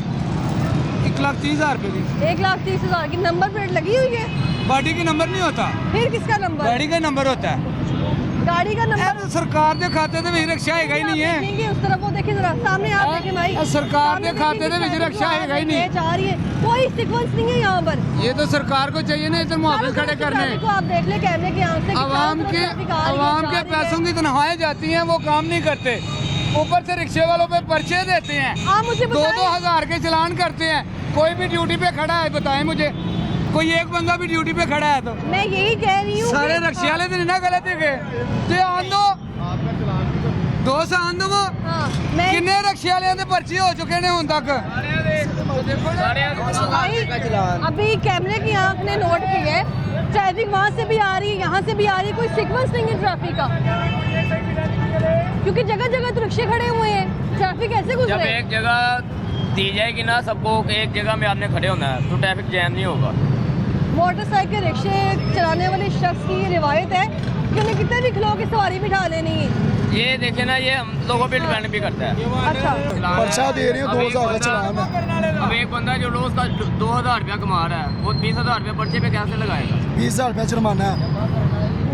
1,30,000 रुपए की 1,30,000 की। नंबर प्लेट लगी हुई है, बॉडी की नंबर नहीं होता, फिर किसका नंबर? गाड़ी का नंबर होता है। गाड़ी का ਇਹ नंबर ਤਾਂ ਸਰਕਾਰ ਦੇ ਖਾਤੇ ਦੇ ਵਿੱਚ ਰਿਕਸ਼ਾ ਹੈਗਾ ਹੀ ਨਹੀਂ ਹੈ। देखेंगे उस तरफ, वो देखिए जरा सामने आप देखें भाई, ਇਹ ਸਰਕਾਰ ਦੇ सामने ਖਾਤੇ देखिए ਦੇ ਵਿੱਚ किस ਰਿਕਸ਼ਾ तरफ ਹੈਗਾ ही से नहीं। जा रही है, कोई सीक्वेंस नहीं है यहाँ पर। ये तो सरकार को चाहिए ना इधर मुहाफिज खड़े करने। ट्रैफिक को आप देख ले कैमरे की आंख से कि आवाम चारों के तरफ ट्रैफिक आ रही है, आवाम जा के रही है। पैसों की तनख्वाहें जाती हैं, वो काम नहीं करते, ऊपर से रिक्शे वालों पे पर्चे देते हैं, आप मुझे 2-2 हज़ार के चलान करते हैं। कोई भी ड्यूटी पे खड़ा है बताएं मुझे, कोई एक बंदा भी ड्यूटी पे खड़ा है तो मैं यही कह रही हूँ सारे कि- रिक्शे वाले तो नहीं ना गलत है ते आन दो 2 साल दो वो हाँ, मैं किन्ने रिक्शे वाले दे पर्चे हो चुके ने हुन तक। भाई अभी कैमरे की आंख ने नोट की है, ट्रैफिक वहाँ से भी आ रही है, यहाँ से भी आ रही है, कोई सीक्वेंस नहीं है ट्रैफिक का, क्योंकि जगह जगह तो रिक्शे खड़े हुए हैं, ट्रैफिक ऐसे जब गुजरे। एक जगह दी जाएगी ना सबको, एक जगह में आपने खड़े होना है तो ट्रैफिक जैम नहीं होगा। मोटरसाइकिल रिक्शे चलाने वाले शख्स की ये रिवायत है कि उन्हें कितने भी खिलो की सवारी बिठा लेनी है। ये देखे ना, ये हम लोगों पे डिपेंड भी करता है। अच्छा, पर्चा दे रहे हो 2,000 का चलान है, अब एक बंदा जो रोज का 2,000 रुपया कमा रहा है, वो 20,000 रुपया पर्चे पे कैसे लगाएगा? 20,000 रुपया जुर्माना है,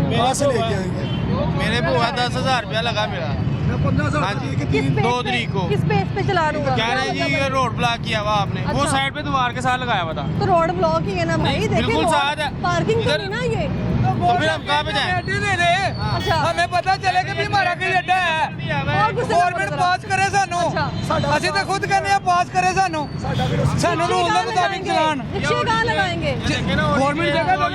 कहाँ से लेके आएंगे? मेरे बुआ 10,000 रुपया लगा मेरा। 15,000 हाँ जी। किस पेज 2 पे- तरीक को किस पेज पे चला रहा कह रहे हैं जी ये रोड ब्लॉक किया हुआ आपने, वो अच्छा। साइड पे दीवार के साथ लगाया हुआ था। तो रोड ब्लॉक ही है ना भाई, देखिए बिल्कुल रोड- साथ है। पार्किंग तो इधर- नहीं ना ये। तो फिर हम कहाँ पे जाएं? अड्डे दे दे, अच्छा। हमें पता चले कि भी हमारा कोई अड्डा है, और कुछ गवर्नमेंट पास करे सानू, अच्छा। ਅਸੀਂ ਤਾਂ ਖੁਦ ਕਹਿੰਦੇ ਆ ਪਾਸ ਕਰੇ ਸਾਨੂੰ ਰੂਲ ਦੇ ਮੁਤਾबिक ਚਲਾਨ। रिक्शे कहाँ लगाएंगे? गवर्नमेंट जगह और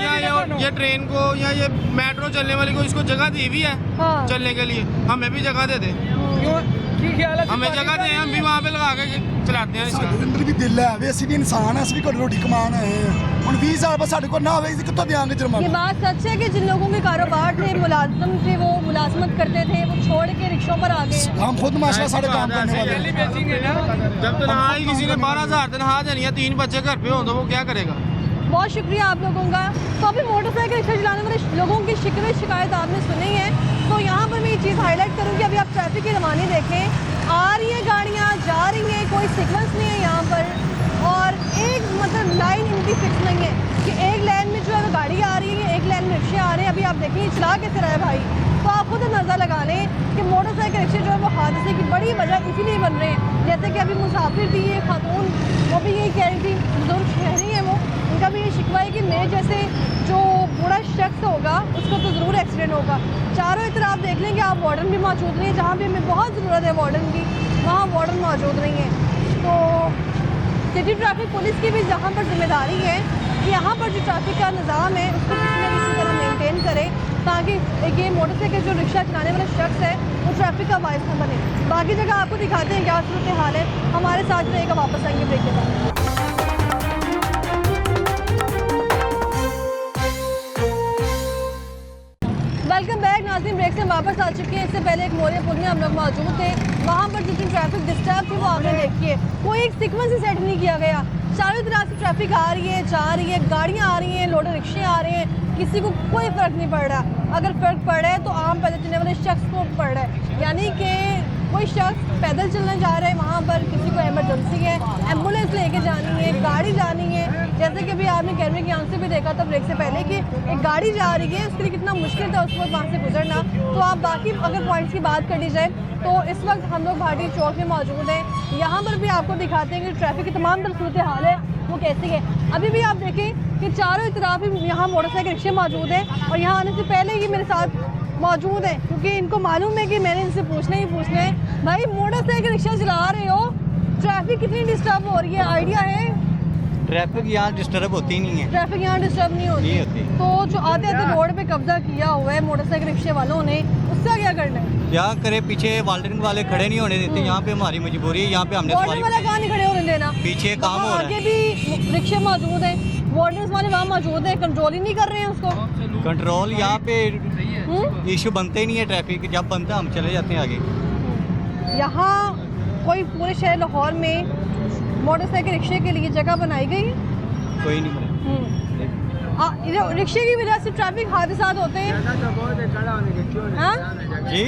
ये ट्रेन को या ये मेट्रो चलने वाली को इसको जगह दी भी है हाँ। चलने के लिए, हमें भी जगह दे दे, क्यों की ख्याल है हमें जगह दे, हम भी वहाँ पे लगा के चलाते हैं इसका। ਅੰਦਰ ਵੀ ਦਿਲ ਹੈ ਵੀ ਅਸੀਂ ਵੀ ਇਨਸਾਨ ਹਾਂ, ਅਸੀਂ ਵੀ ਘਰ ਰੋਟੀ ਕਮਾਉਣ ਆਏ ਹਾਂ। ਹੁਣ 20,000 ਰੁਪਏ ਸਾਡੇ ਕੋਲ ਨਾ ਹੋਵੇ ਅਸੀਂ ਕਿੱਥੋਂ ਦੇਵਾਂਗੇ ये जुर्माना? बात सच है कि जिन लोगों के कारोबार थे, मुलाजिम थे, वो मुलाजमत करते थे, वो छोड़ के रिक्शों पर आ गए। हम खुद माशा सारे काम करने वाले हैं। बेचेंगे ना। जब तनख्वाह ही किसी ने 12,000 तनख्वाह देनी है, 3 बच्चे घर पे हो तो वो क्या करेगा? बहुत शुक्रिया आप लोगों का। तो अभी मोटरसाइकिल रिक्शा चलाने वाले लोगों की शिकायत आपने सुनी है, तो यहाँ पर मैं ये चीज़ हाईलाइट करूँगी। अभी आप ट्रैफिक की रवानी देखें, आ रही हैं गाड़ियाँ, जा रही हैं, कोई सीक्वेंस नहीं है यहाँ पर, और एक मतलब लाइन इनकी फिक्स नहीं है कि एक लाइन में जो है वो गाड़ी आ रही है, एक लाइन में रिक्शे आ रहे हैं। अभी आप देखिए चला कैसे रहा है भाई, तो आप खुद अंदाज़ा लगा लें कि मोटरसाइकिल रिक्शे जो है वो हादसे की बड़ी वजह इसीलिए बन रहे हैं। जैसे कि अभी मुसाफिर थी ये खातून, वो भी यही कह रही थी, बुजुर्ग शहरी है वो, उनका भी ये शिकवा है कि मेरे जैसे जो बूढ़ा शख्स होगा उसको तो ज़रूर एक्सीडेंट होगा। चारों तरफ आप देख लेंगे, आप वार्डन भी मौजूद नहीं है, जहाँ भी हमें बहुत ज़रूरत है वार्डन की, वहाँ वार्डन मौजूद नहीं है। तो सिटी ट्रैफिक पुलिस की भी जहाँ पर जिम्मेदारी है कि यहाँ पर जो ट्रैफिक का निज़ाम है उसको किसी न किसी तरह मेंटेन करे, ताकि ये मोटरसाइकिल जो रिक्शा चलाने वाला शख्स है वो ट्रैफिक का बायस न बने। बाकी जगह आपको दिखाते हैं क्या सूरत हाल है। हमारे साथ रहेगा, वापस आएंगे ब्रेक के बाद। वेलकम बैक नाज़रीन, ब्रेक से वापस आ चुके हैं। इससे पहले एक मोरिया पुल में हम लोग मौजूद थे, वहाँ पर जितनी ट्रैफिक डिस्टर्ब थी वो आपने देखी है, कोई एक सीक्वेंस ही सेट नहीं किया गया। चारों तरफ से ट्रैफिक आ रही है, जा रही है, गाड़ियाँ आ रही हैं, लोडर रिक्शे आ रहे हैं, किसी को कोई फ़र्क नहीं पड़ रहा। अगर फ़र्क पड़ रहा है तो आम पैदल चलने वाले शख्स को पड़ रहा है, यानी कि कोई शख्स पैदल चलने जा रहा है, वहाँ पर किसी को इमरजेंसी है, एम्बुलेंस लेके जानी है, गाड़ी जानी है, जैसे कि अभी आपने कैमरे की आंख से भी देखा था ब्रेक से पहले कि एक गाड़ी जा रही है, उसके लिए कितना मुश्किल था उस वक्त वहाँ से गुजरना। तो आप बाकी अगर पॉइंट्स की बात कर ली जाए तो इस वक्त हम लोग भाटी चौक में मौजूद हैं। यहाँ पर भी आपको दिखाते हैं कि ट्रैफिक की तमाम तरह सूरत हाल है वो कैसी है। अभी भी आप देखें कि चारों तरफ ही यहाँ मोटरसाइकिल रिक्शे मौजूद हैं और यहाँ आने से पहले ही मेरे साथ मौजूद हैं, क्योंकि इनको मालूम है कि मैंने इनसे पूछना ही पूछना है। भाई मोटरसाइकिल रिक्शा चला रहे हो, ट्रैफिक कितनी डिस्टर्ब हो रही है, आइडिया है? ट्रैफिक यहाँ डिस्टर्ब होती नहीं है। ट्रैफिक यहाँ डिस्टर्ब नहीं होती। तो जो आते आते रोड पे कब्जा किया हुआ है मोटरसाइकिल रिक्शे वालों ने, उसका क्या करना है? क्या करे, पीछे वाल्डरिंग वाले खड़े नहीं होने देते। यहाँ पे हमारी मजबूरी है, यहाँ पे हमने वार्डन वाला कहाँ नहीं खड़े होने देना? पीछे काम हो रहा है। आगे भी रिक्शे मौजूद है, वार्डन वाले वहाँ मौजूद है, कंट्रोल ही नहीं कर रहे हैं उसको। कंट्रोल यहाँ पे इशू बनते ही नहीं है ट्रैफिक, जब बनता हम चले जाते हैं आगे। यहाँ कोई पूरे शहर लाहौर में मोटरसाइकिल रिक्शे के लिए जगह बनाई गई है? कोई नहीं बना। रिक्शे की वजह से ट्रैफिक हादसा होते हैं। हाँ जी,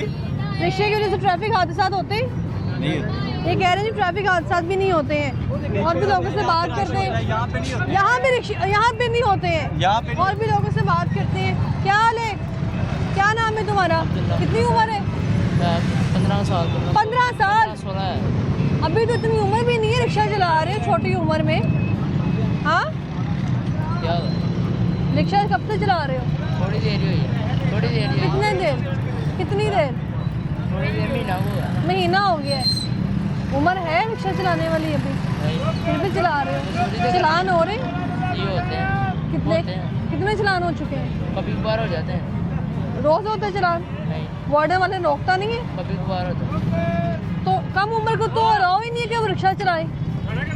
रिक्शे की वजह से ट्रैफिक हादसा होते हैं? नहीं, ये कह रहे हैं ट्रैफिक हादसा भी नहीं होते हैं, और भी लोगों से बात करते हैं। यहाँ पे नहीं होते हैं, और भी लोगों से बात करते हैं। क्या हाल है, क्या नाम है तुम्हारा, कितनी उम्र है? 15 साल। 15 साल? 16 है। अभी तो इतनी उम्र भी नहीं है, रिक्शा चला रहे हो छोटी उम्र में। हाँ, क्या रिक्शा कब से चला रहे हो? थोड़ी देर हुई है, थोड़ी देर हुई है। कितने देर, कितनी देर? थोड़ी देर महीना हुआ। महीना हो गया है। उम्र है रिक्शा चलाने वाली अभी, फिर भी चला रहे हो? चलान हो रहे ये होते हैं। कितने होते हैं। कितने चलान हो चुके हैं? कभी कभार हो जाते हैं। रोज होते हैं चलान? नहीं, वार्डन वाले रोकता नहीं है? कभी कभार होते हैं। तो कम उम्र को तो रहो ही नहीं है कि वो रिक्शा चलाए।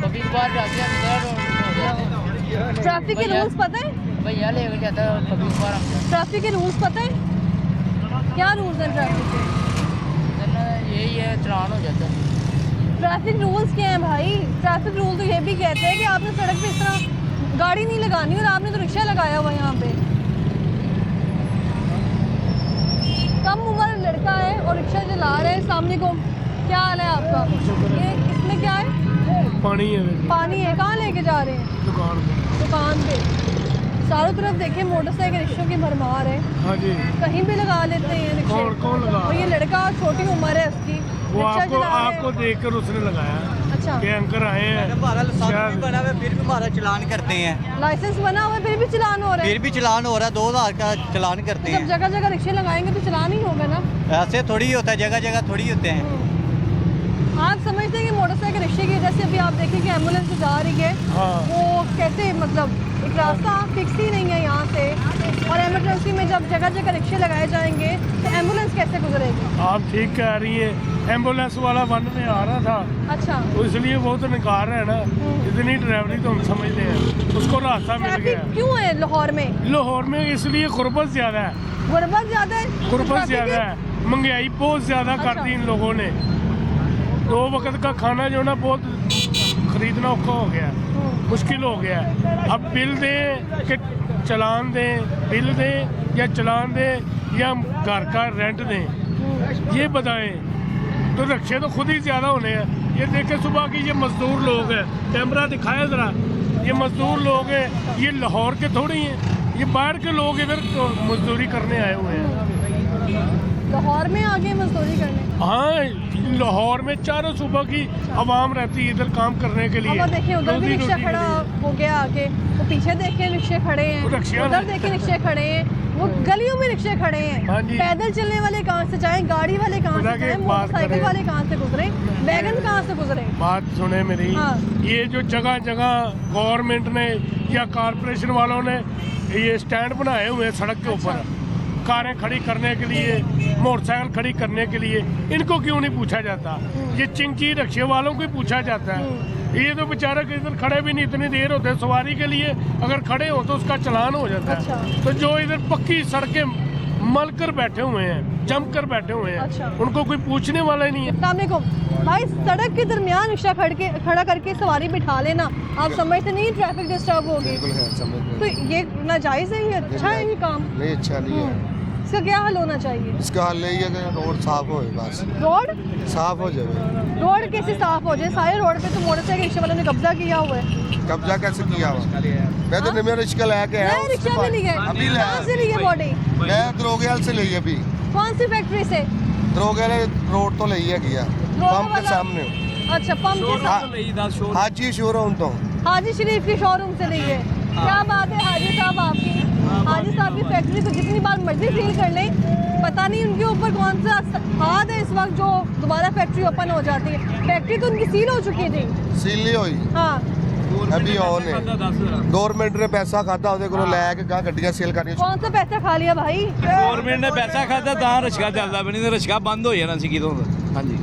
कभी कभार जाते हैं। ट्रैफिक के रूल्स पता है? भैया लेकर जाता है, कभी कभार हम ट्रैफिक के रूल्स पता है? क्या रूल्स हैं ट्रैफिक के? यही है, चलान हो जाता है। ट्रैफिक रूल्स क्या हैं भाई? ट्रैफिक रूल तो ये भी कहते हैं कि आपने सड़क पे इस तरह गाड़ी नहीं लगानी, और आपने तो रिक्शा लगाया हुआ यहाँ पे। कम उम्र लड़का है और रिक्शा चला रहे हैं। सामने को क्या हाल है आपका? ये इसमें क्या है? पानी है। पानी है। कहाँ लेके जा रहे हैं? दुकान पे। चारों तरफ देखें मोटरसाइकिल रिक्शों की भरमार है। हाँ जी, कहीं भी लगा लेते हैं रिक्शे। कौन लगा? और ये लड़का छोटी उम्र है उसकी, वो रिक्शा चला रहा है। आपको देखकर उसने लगाया। अच्छा, के अंकर आए हैं, हमारा लाइसेंस बना हुआ है, फिर भी हमारा चलान करते हैं। लाइसेंस बना हुआ है फिर भी चलान हो रहा है? फिर भी चलान हो रहा है, 2000 का चलान करते जब हैं। जगह जगह रिक्शे लगाएंगे तो चलान ही होगा ना। ऐसे थोड़ी होता है, जगह जगह थोड़ी होते हैं। आप समझते हैं कि मोटरसाइकिल रिक्शे की वजह से अभी आप देखें कि एम्बुलेंस जा रही है, वो कैसे, मतलब एक रास्ता फिक्स ही नहीं है यहाँ से, और इमरजेंसी में जब जगह जगह रिक्शे लगाए जाएंगे तो एम्बुलेंस कैसे गुजरेगी? आप ठीक कह रही है। एम्बुलेंस वाला वन में आ रहा था, अच्छा, तो इसलिए वो तो निकाल रहा है ना। इतनी ड्राइवरी तो हम समझते हैं, उसको रास्ता मिल गया। ट्रैफिक क्यों है लाहौर में? लाहौर में इसलिए गुर्बत ज्यादा है। गुर्बत ज्यादा है? गुर्बत ज्यादा है, महंगाई बहुत ज्यादा कर दी इन लोगों ने। 2 वक्त का खाना जो ना बहुत खरीदना औखा हो गया, मुश्किल हो गया। अब बिल दें कि चलान दें, बिल दें या चलान दें या घर का रेंट दें, ये बताएं। तो रिक्शे तो खुद ही ज़्यादा होने हैं। ये देखें सुबह की ये मजदूर लोग हैं, कैमरा दिखाया ज़रा, ये मजदूर लोग हैं, ये लाहौर के थोड़ी हैं, ये बाहर के लोग इधर मजदूरी करने आए हुए हैं। लाहौर में आगे मजदूरी करने? हाँ, लाहौर में चारों सुबह की आवाम रहती है इधर काम करने के लिए। अब देखिए उधर भी रिक्शा खड़ा हो गया आगे, वो पीछे देखें रिक्शे खड़े हैं, उधर देखें रिक्शे खड़े हैं, वो गलियों में रिक्शे खड़े हैं। पैदल चलने वाले कहाँ से जाएं, गाड़ी वाले कहाँ से जाएं, मोटरसाइकिल वाले कहाँ से गुजरे, वैगन कहाँ से गुजरे? बात सुने मेरी। हाँ। ये जो जगह जगह गवर्नमेंट ने या कारपोरेशन वालों ने ये स्टैंड बनाए हुए हैं सड़क के ऊपर, कारें खड़ी करने के लिए, मोटरसाइकिल खड़ी करने के लिए, इनको क्यों नहीं पूछा जाता? ये चिंकी रिक्शे वालों को ही पूछा जाता है। ये तो बेचारा के इधर खड़े भी नहीं, इतनी देर होते सवारी के लिए, अगर खड़े हो तो उसका चलान हो जाता है। अच्छा। तो जो इधर पक्की सड़कें मल कर बैठे हुए हैं, जम कर बैठे हुए हैं, अच्छा। उनको कोई पूछने वाला ही नहीं है। अस्सलामुअलैकुम भाई, सड़क के दरमियान रिक्शा खड़ा करके सवारी बिठा लेना, आप समझते नहीं ट्रैफिक डिस्टर्ब होगी? तो ये नाजायज़ है, ये अच्छा है ये काम? नहीं, अच्छा नहीं है। इसका क्या हल होना चाहिए? इसका हल यही है कि रोड साफ हो, बस रोड साफ हो जाए। रोड कैसे साफ हो जाए? सारे रोड पे तो मोटरसाइकिल रिक्शा वालों ने कब्जा किया हुआ है। कब्जा कैसे किया हुआ? मैं तो नया रिक्शा लेके आया नया रिक्शा में लिए? अभी कहाँ से लिए बॉडी? मैं दरोगेल से ली अभी। कौन सी फैक्ट्री से? दरोगेल रोड तो ली है गया पंप के सामने। अच्छा, पंप के सामने हाजी शोरूम तो हाजी शरीफ के शोरूम से ली है। क्या बात है हाजी साहब आपकी। हाजी साहब की फैक्ट्री को जितनी बार मर्जी सील कर लें, पता नहीं उनके ऊपर कौन सा हाथ है इस वक्त जो दोबारा फैक्ट्री ओपन हो जाती है। फैक्ट्री तो उनकी सील हो चुकी थी। सील नहीं हुई हाँ, अभी ऑन है। गवर्नमेंट ने पैसा खाता ਉਹਦੇ ਕੋਲੋਂ ਲੈ ਕੇ ਗਾ ਗੱਡੀਆਂ ਸੇਲ ਕਰਨੀਆਂ। कौन सा पैसा खा लिया भाई? गवर्नमेंट ने पैसा खाता ਤਾਂ ਰਿਕਸ਼ਾ ਚੱਲਦਾ ਵੀ ਨਹੀਂ ਤੇ ਰਿਕਸ਼ਾ ਬੰਦ ਹੋ ਜਾਣਾ ਸੀ ਕਿਦੋਂ ਦਾ। ਹਾਂਜੀ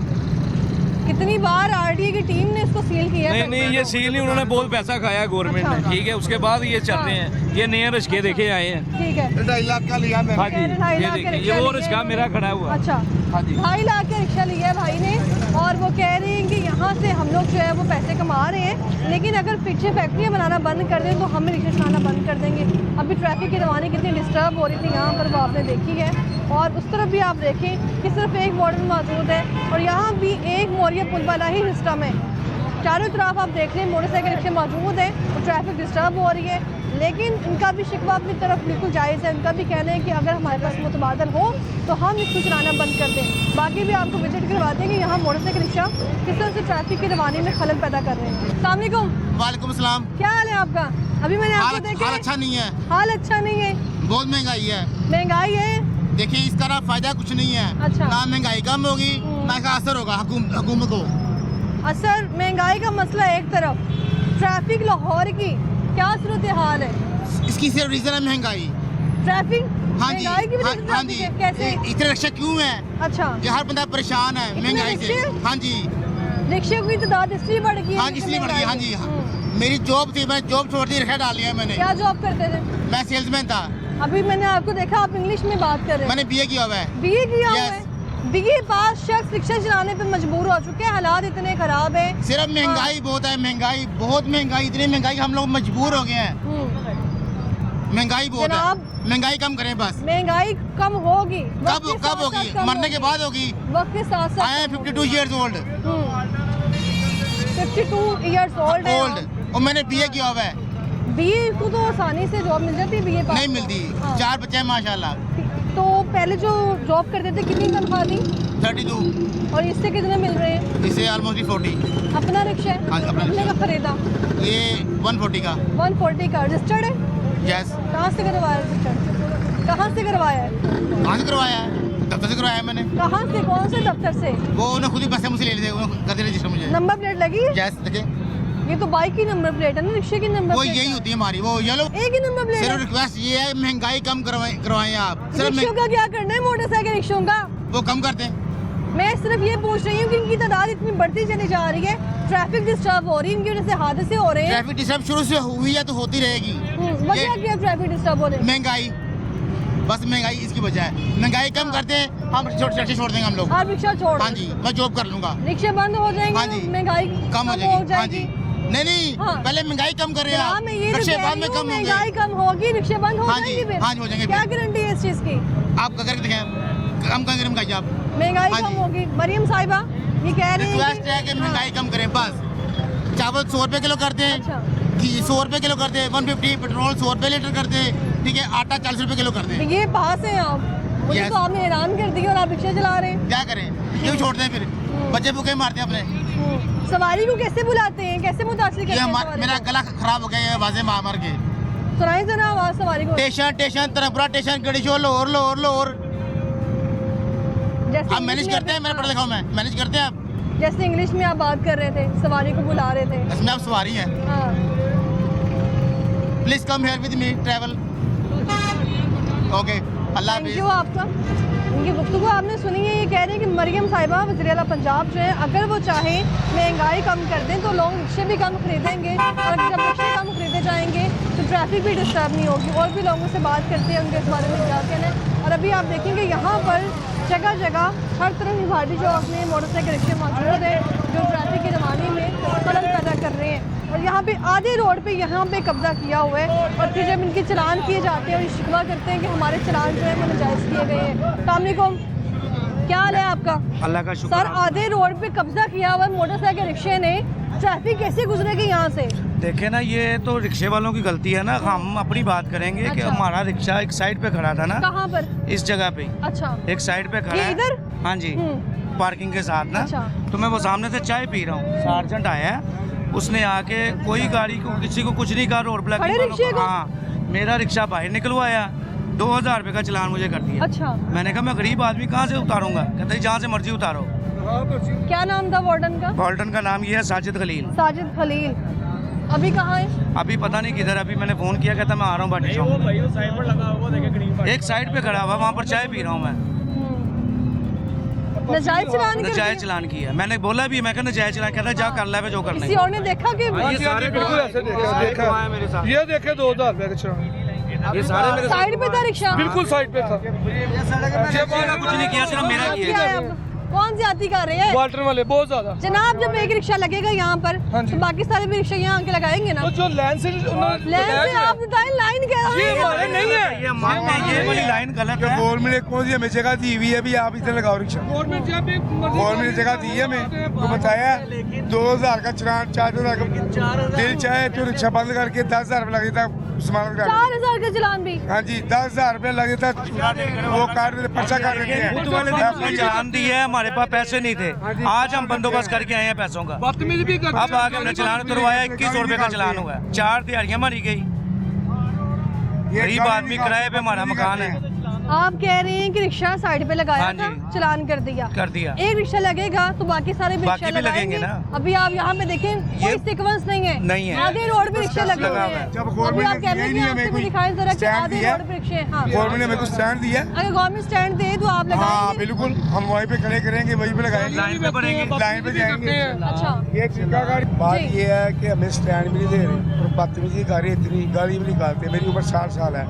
कितनी बार आरटीए की टीम ने इसको सील किया? नहीं ये सील नहीं, उन्होंने बहुत पैसा खाया गवर्नमेंट ने, ठीक है। उसके बाद ये चल रहे हैं, ये नए रिक्शे देखे आए हैं। ठीक है, 2.5 लाख का लिया मैंने। हाँ जी, ये देखिए ये वो रिक्शा मेरा खड़ा हुआ। अच्छा, हाँ जी, 2.5 लाख का रिक्शा लिया है भाई ने, और वो कह रहे हैं कि यहाँ से हम लोग जो है वो पैसे कमा रहे हैं, लेकिन अगर पीछे फैक्ट्रियाँ बनाना बंद कर दें तो हम रिक्शा चलाना बंद कर देंगे। अभी ट्रैफिक की रवानी कितनी डिस्टर्ब हो रही थी यहाँ पर, वो आपने देखी है। और उस तरफ भी आप देखें कि सिर्फ एक वार्डन मौजूद है, और यहाँ भी एक मोरिया पुल वाला ही सिस्टम है। चारों तरफ आप देख रहे हैं मोटरसाइकिल रिक्शे मौजूद है और ट्रैफिक डिस्टर्ब हो रही है। लेकिन इनका भी शिकवा अपनी तरफ बिल्कुल जायज़ है। उनका भी कहना है कि अगर हमारे पास मुतबादल हो तो हम इसको चलाना बंद कर दें। बाकी भी आपको विजिट करवाते हैं कि यहाँ मोटरसाइकिल रिक्शा किस तरह से ट्रैफिक की रवानी में खलल पैदा कर रहे हैं। अस्सलाम वालेकुम। वालेकुम सलाम। क्या हाल है आपका? अभी मैंने आपको देखा, हाल अच्छा नहीं है। हाल अच्छा नहीं है, बहुत महंगाई है। महंगाई है। देखिए इसका ना फायदा कुछ नहीं है। अच्छा, ना महंगाई कम होगी ना इसका असर होगा हुकूमत को। असर महंगाई का मसला एक तरफ, ट्रैफिक लाहौर की क्या सूरत हाल है? इसकी सिर्फ रीजन है महंगाई। ट्रैफिक? हाँ जी, महंगाई की वजह से हाँ जी। ट्रैफिक है? कैसे? इतने रिक्शा क्यों है? अच्छा, कि हर बंदा परेशान है महंगाई से। रिक्शे? हाँ जी, रिक्शे की तादाद इसलिए बढ़ गई है? हाँ जी, इसलिए बढ़ गई। हाँ जी, मेरी जॉब थी, मैं जॉब छोड़ दी, रिक्शा डाल लिया मैंने। क्या जॉब करते थे? मैं सेल्समैन था। अभी मैंने आपको देखा आप इंग्लिश में बात कर रहे हैं। मैंने बीए किया हुआ है। बीए किया हुआ Yes. है? बीए पास शख्स रिक्शा चलाने पे मजबूर हो चुके हैं, हालात इतने खराब है। सिर्फ महंगाई बहुत है, महंगाई बहुत महंगाई, इतनी महंगाई हम लोग मजबूर हो गए हैं। महंगाई बहुत है, महंगाई कम करें बस। महंगाई कम होगी कब होगी? मरने के बाद होगी। वक्त के साथ साथ। I am 52 years old 52 years old है। और मैंने बीए किया हुआ है। बीए को तो आसानी से जॉब मिल जाती है, बीए पास नहीं मिलती। 4 बच्चे हैं माशाल्लाह। तो पहले जो जॉब करते थे कितनी तनख्वाह थी? 32। और इससे कितने मिल रहे हैं? इससे ऑलमोस्ट 40। अपना रिक्शा है? हाँ, अपना अपने का खरीदा? ये 140 का। 140 का रजिस्टर्ड है? यस। कहाँ से करवाया रजिस्टर्ड? कहाँ से करवाया है? कहाँ से करवाया है? दफ्तर से करवाया मैंने। कहाँ से, कौन से दफ्तर से? वो उन्हें खुद ही पैसे मुझसे ले लेते, कर दे रजिस्टर मुझे। नंबर प्लेट लगी है? यस, देखिए ये तो बाइक की नंबर प्लेट है ना, रिक्शे की नंबर वो प्लेट यही होती है हमारी, वो येलो। एक ही नंबर प्लेट सिर्फ है। रिक्वेस्ट ये है महंगाई कम करवाएं आप। सिर्फ रिक्शों का क्या करना है, मोटरसाइकिल रिक्शों का? वो कम कर दें। मैं सिर्फ ये पूछ रही हूँ कि इनकी तादाद इतनी बढ़ती चली जा रही है, ट्रैफिक डिस्टर्ब हो रही है, इनकी वजह से हादसे हो रहे हैं। ट्रैफिक डिस्टर्ब शुरू से हुई है तो होती रहेगी। वजह क्या है ट्रैफिक डिस्टर्ब होने? महंगाई, बस महंगाई इसकी वजह है। महंगाई कम करते हैं हम, रिक्शा छोड़ देंगे हम लोग। आप रिक्शा छोड़? हाँ जी, मैं जॉब कर लूंगा। रिक्शे बंद हो जाएंगे? हाँ जी, महंगाई कम हो जाएगी। नहीं हाँ। पहले महंगाई कम कर रहे हैं आप, मैं ये रिक्शे बाद में कम होंगे। महंगाई कम होगी, रिक्शे बंद हो हाँ जी, जाएंगे? हाँ जी, हो जाएंगे। क्या गारंटी है इस चीज की? आप करके दिखाएं, कम कर महंगाई आप। महंगाई हाँ कम जी। होगी। मरियम साहिबा ये कह रही रिक्वेस्ट है कि महंगाई कम करें बस। चावल 100 रुपए किलो करते हैं, अच्छा, घी 100 रुपए किलो करते हैं, 150, पेट्रोल 100 रुपए लीटर करते हैं, ठीक है, आटा 40 रुपए किलो करते हैं। ये पास है आप, मुझे Yes. तो आपने हैरान कर दिया और आप रिक्शा चला रहे हैं। क्या करें, क्यों छोड़ दें फिर? बच्चे भूखे मारते हैं अपने। सवारी को कैसे बुलाते हैं, कैसे मुतासिर करते हैं सवारी मेरा को? गला खराब हो गया है आवाजें मार के। सुनाई जरा आवाज सवारी को। स्टेशन तरफपुरा स्टेशन गड़ीशो लाहौर। जैसे आप मैनेज करते हैं? मैंने पढ़ा लिखा हूं, मैं मैनेज करते हैं आप? जैसे इंग्लिश में आप बात कर रहे थे, सवारी को बुला रहे थे। इसमें आप सवारी हैं। हाँ, please come here with me travel. Okay, Allah thank Hafiz. You आपका। इनकी गुफ्तगू आपने सुनी है, ये कह रहे हैं कि मरियम साहिबा वज़ीर आला पंजाब जो है, अगर वो चाहें महंगाई कम कर दें तो लोग रिक्शे भी कम खरीदेंगे, और जब रिक्शे कम खरीदे जाएंगे तो ट्रैफिक भी डिस्टर्ब नहीं होगी। और भी लोगों से बात करते हैं, उनके इस बारे में क्या कहना है। और अभी आप देखेंगे यहाँ पर जगह जगह हर तरफ हिफाजती चौक में मोटरसाइकिल रिक्शे मौजूद है जो ट्रैफिक की रवानी में खलल पैदा कर रहे हैं। और यहाँ पे आधे रोड पे यहाँ पे कब्जा किया हुआ है और फिर जब इनके चलान किए जाते हैं और ये शिकवा करते हैं कि हमारे चलान जो है वो नाजायज़ किए गए हैं। अस्सलामुअलैकुम, क्या हाल है आपका? अल्लाह का शुक्र। सर, आधे रोड पे कब्जा किया हुआ है मोटरसाइकिल रिक्शे ने, ट्रैफिक कैसे गुजरेगी यहाँ से? देखे ना, ये तो रिक्शे वालों की गलती है ना। हम अपनी बात करेंगे कि अच्छा। हमारा रिक्शा एक साइड पे खड़ा था ना। कहाँ पर? इस जगह पे। अच्छा, एक साइड पे खड़ा ये है। इधर? हाँ जी, पार्किंग के साथ ना। अच्छा। तो मैं वो सामने से चाय पी रहा हूँ, सार्जेंट आया है, उसने आके कोई गाड़ी को किसी को कुछ नहीं कहा, रोड ब्लॉक। खड़े रिक्शे को? हाँ, मेरा रिक्शा बाहर निकलवाया, 2000 रुपये का चलान मुझे कर दिया। अच्छा। मैंने कहा मैं गरीब आदमी कहाँ से उतारूंगा? कहते जहाँ से मर्जी उतारो। क्या नाम था वार्डन का? वार्डन का नाम ये है साजिद खलील। साजिद खलील। अभी कहाँ है? अभी पता नहीं किधर। अभी मैंने फोन किया, कहता मैं आ रहा हूँ बाटी चौक। एक साइड पे खड़ा हुआ, वहाँ पर चाय पी रहा हूँ मैं। नजायज चलान कर नजायज दिया? चलान किया। मैंने बोला भी, मैं कहा नजायज चलान, कहता जा कर ले जो करना किसी है। और ने देखा कि ये सारे बिल्कुल ऐसे देखा मेरे साथ। ये देखे 2000 रुपये का चलान, ये सारे मेरे साइड पे था रिक्शा? बिल्कुल साइड पे था। कुछ नहीं किया, सिर्फ मेरा आप किया। क्या है अब? कौन ज्यादती कर रहे हैं वाल्टर वाले बहुत ज्यादा। जनाब? जब एक रिक्शा लगेगा यहाँ पर हाँ जी। तो बाकी सारे भी रिक्शा यहाँ आके लगाएंगे ना। तो जो लाइन से लेन से आप बताएं, लाइन क्या ये हमारे है? नहीं है। ये मानते हैं, ये वाली लाइन गलत है। गवर्नमेंट ने कौन सी हमें जगह दी हुई है? अभी आप इधर लगाओ रिक्शा। गवर्नमेंट ने जगह दी है हमें, तो बताया 2000 का चलान, 4000 का दिल चाहे तो रिक्शा बंद करके 10,000 रुपये लगे था उस्मान का। 4000 का चलान भी? हाँ जी, 10,000 रुपये लगे था, वो काट देते, पर्चा काट देते हैं। खुद वाले दिन अपना चलान दी है, हमारे पास पैसे नहीं थे। आज हम बंदोबस्त करके आए हैं पैसों का। बदतमीजी भी करते अब आके हमने चलान करवाया, 2100 रुपये का चलान हुआ है। 4 दिहाड़ियाँ मारी गई। गरीब आदमी किराए पे हमारा मकान है। आप कह रहे हैं कि रिक्शा साइड पे लगाया हाँ था, जी। चलान कर दिया। कर दिया। एक रिक्शा लगेगा तो बाकी सारे भी बाकी रिक्शा भी लगेंगे लगाएंगे ना। अभी आप यहाँ पे देखें, कोई सीक्वेंस नहीं है। नहीं है। आधे रोड पे रिक्शा लगे हुए हैं। जब अभी गवर्नमेंट आप ने कह रहे हैं कि दिया ही आपसे नहीं भी दिखाएं जरा कि स्टैंड आधे दिया। रोड पे रिक्शे। हाँ, गवर्नमेंट ने हमें कुछ स्टैंड दिया। अगर गवर्नमेंट स्टैंड दे तो आप हाँ लगाएंगे? बिल्कुल, हम वहीं पे खड़े करेंगे, वहीं पे लगाएंगे, लाइन पे बढ़ेंगे। लाइन पे जाएंगे। अच्छा, ये ठेका गाड़ी। बात जी। ये है कि हमें स्टैंड भी नहीं दे रहे और बदतमीजी कर रही, इतनी गाली भी निकालते। मेरी उम्र 60 साल है।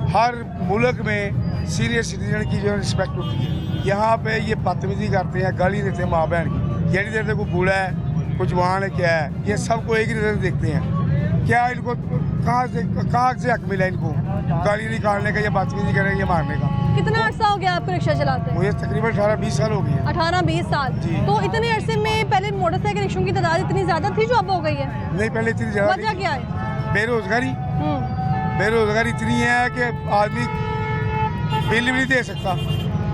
हर मुल्क में सीनियर सिटीजन की जो रिस्पेक्ट होती है, यहाँ पे ये बदतमीजी करते हैं, गाली देते हैं माँ बहन की। ये नहीं देते कोई बूढ़ा है, कुछ जवान है, क्या है, ये सबको एक ही नजर से देखते हैं। क्या इनको कहाँ से हक मिला इनको गाली निकालने का या बदतमीजी करने या मारने का? कितना अर्सा हो गया आपको रिक्शा चलाते हैं? मुझे तकरीबन 18-20 साल हो गए हैं। 18-20 साल। जी। तो इतने अरसे में पहले मोटरसाइकिल रिक्शों की तादाद इतनी ज्यादा थी जो अब हो गई है? नहीं, पहले इतनी वजह ज्यादा क्या है? बेरोजगारी। बेरोजगारी इतनी है कि आदमी बिल भी नहीं दे सकता।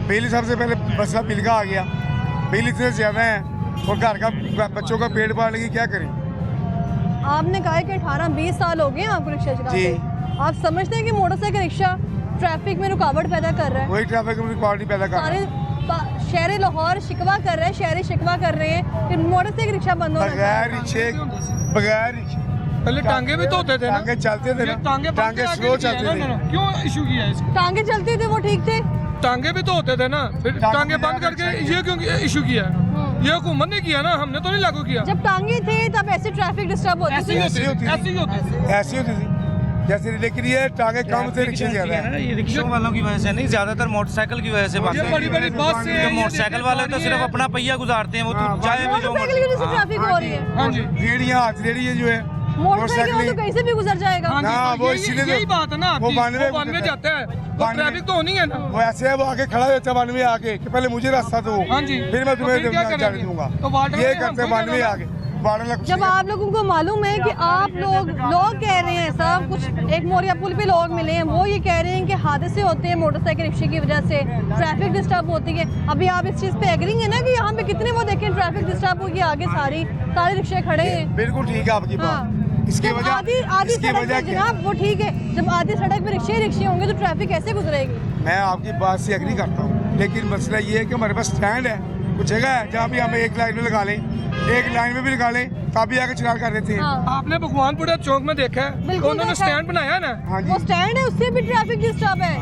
बिल सबसे पहले मसला बिल का आ गया। बिल इतने ज़्यादा हैं और घर का बच्चों का पेट पालने की क्या करें? आपने कहा है कि 18-20 साल हो गए हैं आपको रिक्शा चलाते। जी। आप समझते हैं कि मोटरसाइकिल रिक्शा ट्रैफिक में रुकावट पैदा कर रहा है? वही ट्रैफिक में क्वालिटी पैदा कर रहा सारे है। शहर लाहौर शिकवा कर रहे हैं, शहरी शिकवा कर रहे हैं कि मोटरसाइकिल रिक्शा बंद होना बगैर चाहिए। रिक्शे, बगैर रिक्शे पहले टांगे भी तो होते थे ना। टांगे चलते थे ना, टांगे स्लो चलते थे। क्यों इशू किया है इसको? टांगे चलती थी, वो ठीक थे। टांगे भी तो होते थे ना, फिर टांगे बंद करके ये क्यों इशू किया है? ये हुकूमत ने किया ना, हमने तो नहीं लागू किया। जब टांगे थे तब ऐसे ट्रैफिक डिस्टर्ब होती थी। ऐसी होती थी। ऐसी होती थी जैसे, लेकिन ये टांगे कम थे, रिक्शे ज्यादा है। ये रिक्शा वालों की वजह से नहीं, ज्यादातर मोटरसाइकिल की वजह से बात है। बड़ी बड़ी बस से जो मोटरसाइकिल वाले तो सिर्फ अपना पहिया गुजारते हैं, वो तो चाहे भी जो मोटरसाइकिल की वजह से ट्रैफिक हो रही है। हाँ जी, रेडियाँ हाथ रेडियाँ जो है मोटरसाइकिल तो कहीं से भी गुजर जाएगा। हाँ जी, ना, तो वो यही इसीलिए तो- यही बात है ना वो आपकी। बानवे वो बानवे जाता है, वो बानवे। ट्रैफिक तो होनी है ना। वो ऐसे है, वो आके खड़ा होता है 92 आके कि पहले मुझे रास्ता दो, हाँ जी। फिर मैं तो फिर क्या तुम्हें करेंगे? जाने दूंगा। तो वार्डन ये ने करते हमको 92 जाना। आगे वार्डन जब आप लोगों को मालूम है कि आप लोग कह रहे हैं सब कुछ, एक मोरिया पुल पे लोग मिले हैं, वो ये कह रहे हैं कि हादसे होते हैं मोटरसाइकिल रिक्शे की वजह से, ट्रैफिक डिस्टर्ब होती है। अभी आप इस चीज़ पे एग्री है ना कि यहाँ पे कितने वो देखें ट्रैफिक डिस्टर्ब होगी, आगे सारे रिक्शे खड़े हैं। बिल्कुल ठीक है आपकी हाँ। बात। इसकी जब वजह आधी इसकी सड़क वजह पे क्या? जनाब वो ठीक है, जब आधी सड़क पे रिक्शे होंगे तो ट्रैफिक कैसे गुजरेगी? मैं आपकी बात से एग्री करता हूँ, लेकिन मसला ये है कि हमारे पास स्टैंड है, कुछ जगह है जहाँ भी हमें एक लाइन में लगा लें, एक लाइन में भी लगा लें, तभी आगे चलान कर देते हैं। हाँ। आपने भगवानपुरा चौक में देखा है, बिल्कुल उन्होंने देखा है। स्टैंड बनाया है ना। हाँ जी। वो स्टैंड है, उससे भी ट्रैफिक डिस्टर्ब है।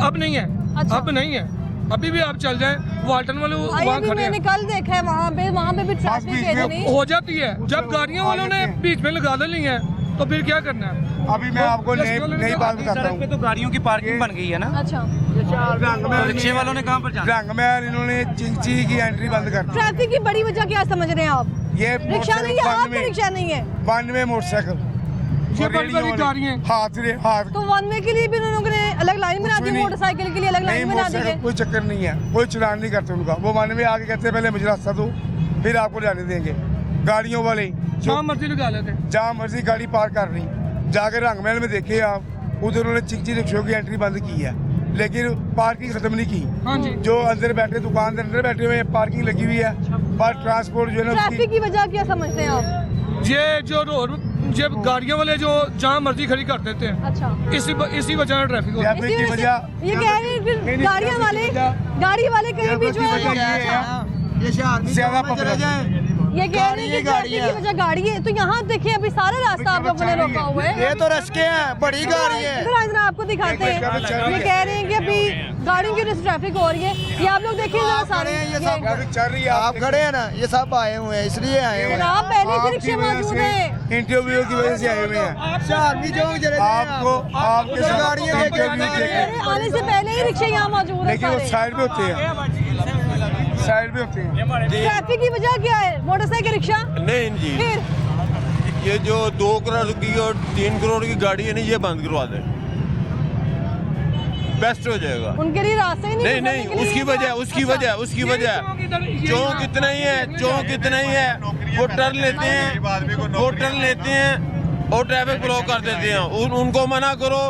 अब नहीं है। अच्छा। अब नहीं है, अभी भी आप चल जाएं, वाल्टन वाले वहाँ अभी खड़े मैंने हैं। कल देखा है वहाँ पे भी ट्रैफिक बीच है में नहीं। हो जाती है जब गाड़ियों वालों ने बीच में लगा ली है, तो फिर क्या करना है? अभी मैं आपको नई बात बताता हूँ। तो गाड़ियों की पार्किंग बन गई है ना, अच्छा, रिक्शे वालों ने कहाँ पर जाना? रंग महल इन्होंने चिंची की एंट्री बंद कर दी। ट्रैफिक की बड़ी वजह क्या समझ रहे हैं आप? ये रिक्शा नहीं है, आप रिक्शा नहीं है, 92 मोटरसाइकिल हाथ तो वन वे के लिए भी उन लोगों ने अलग लाइन बना दी, मोटरसाइकिल के लिए अलग लाइन बना दी है। कोई चक्कर नहीं है, कोई चलान नहीं करते उनका। वो 92 आके कहते हैं पहले मुझे रास्ता दो फिर आपको जाने देंगे। गाड़ियों वाले जहाँ मर्जी लगा लेते, जहाँ मर्जी गाड़ी पार कर रही। जाकर रंग महल में देखे आप, उधर उन्होंने चिंची रिक्शों की एंट्री बंद की है, लेकिन पार्किंग खत्म नहीं की। हाँ जी। जो अंदर बैठे दुकानदार अंदर बैठे हुए पार्किंग लगी हुई है, पर ट्रांसपोर्ट जो है ना ट्रैफिक की वजह क्या समझते हैं आप? ये जो रोड ये गाड़ियों वाले जो जहाँ मर्जी खड़ी कर देते हैं, अच्छा, इसी वजह से ट्रैफिक होता है। ट्रैफिक की वजह ये कह रहे हैं कि गाड़ी वाले कहीं भी जो है ज्यादा पकड़ ये कह रहे हैं कि ट्रैफिक की वजह गाड़ी है। तो यहाँ देखिए अभी सारा रास्ता आप लोगों ने रोका हुआ है। ये तो रश्के हैं, बड़ी गाड़ी है। इधर आपको दिखाते हैं, ये कह रहे हैं कि अभी गाड़ियों की वजह से ट्रैफिक हो रही है। ये आप लोग देखिए जरा सारे चल रही है। आप खड़े हैं ना, ये सब आए हुए हैं इसलिए आए हुए हैं। आप पहले से रिक्शे मौजूद है, इंटरव्यू की वजह से आए हुए हैं। आपको आपके गाड़ियाँ आने से पहले ही रिक्शे यहाँ मौजूद है। लेकिन वो साइड में होते हैं, साइड में होते हैं। ट्रैफिक की वजह क्या है? Motorcycle, rickshaw? नहीं जी, फिर ये जो 2 करोड़ की और 3 करोड़ की गाड़ी है ना, ये बंद करवा दें, बेस्ट हो जाएगा। उनके लिए रास्ते ही नहीं नहीं, उसकी वजह चौक इतना ही है, चौक इतना ही है। वो टर्न लेते हैं और ट्रैफिक ब्लॉक कर देते हैं। उनको मना करो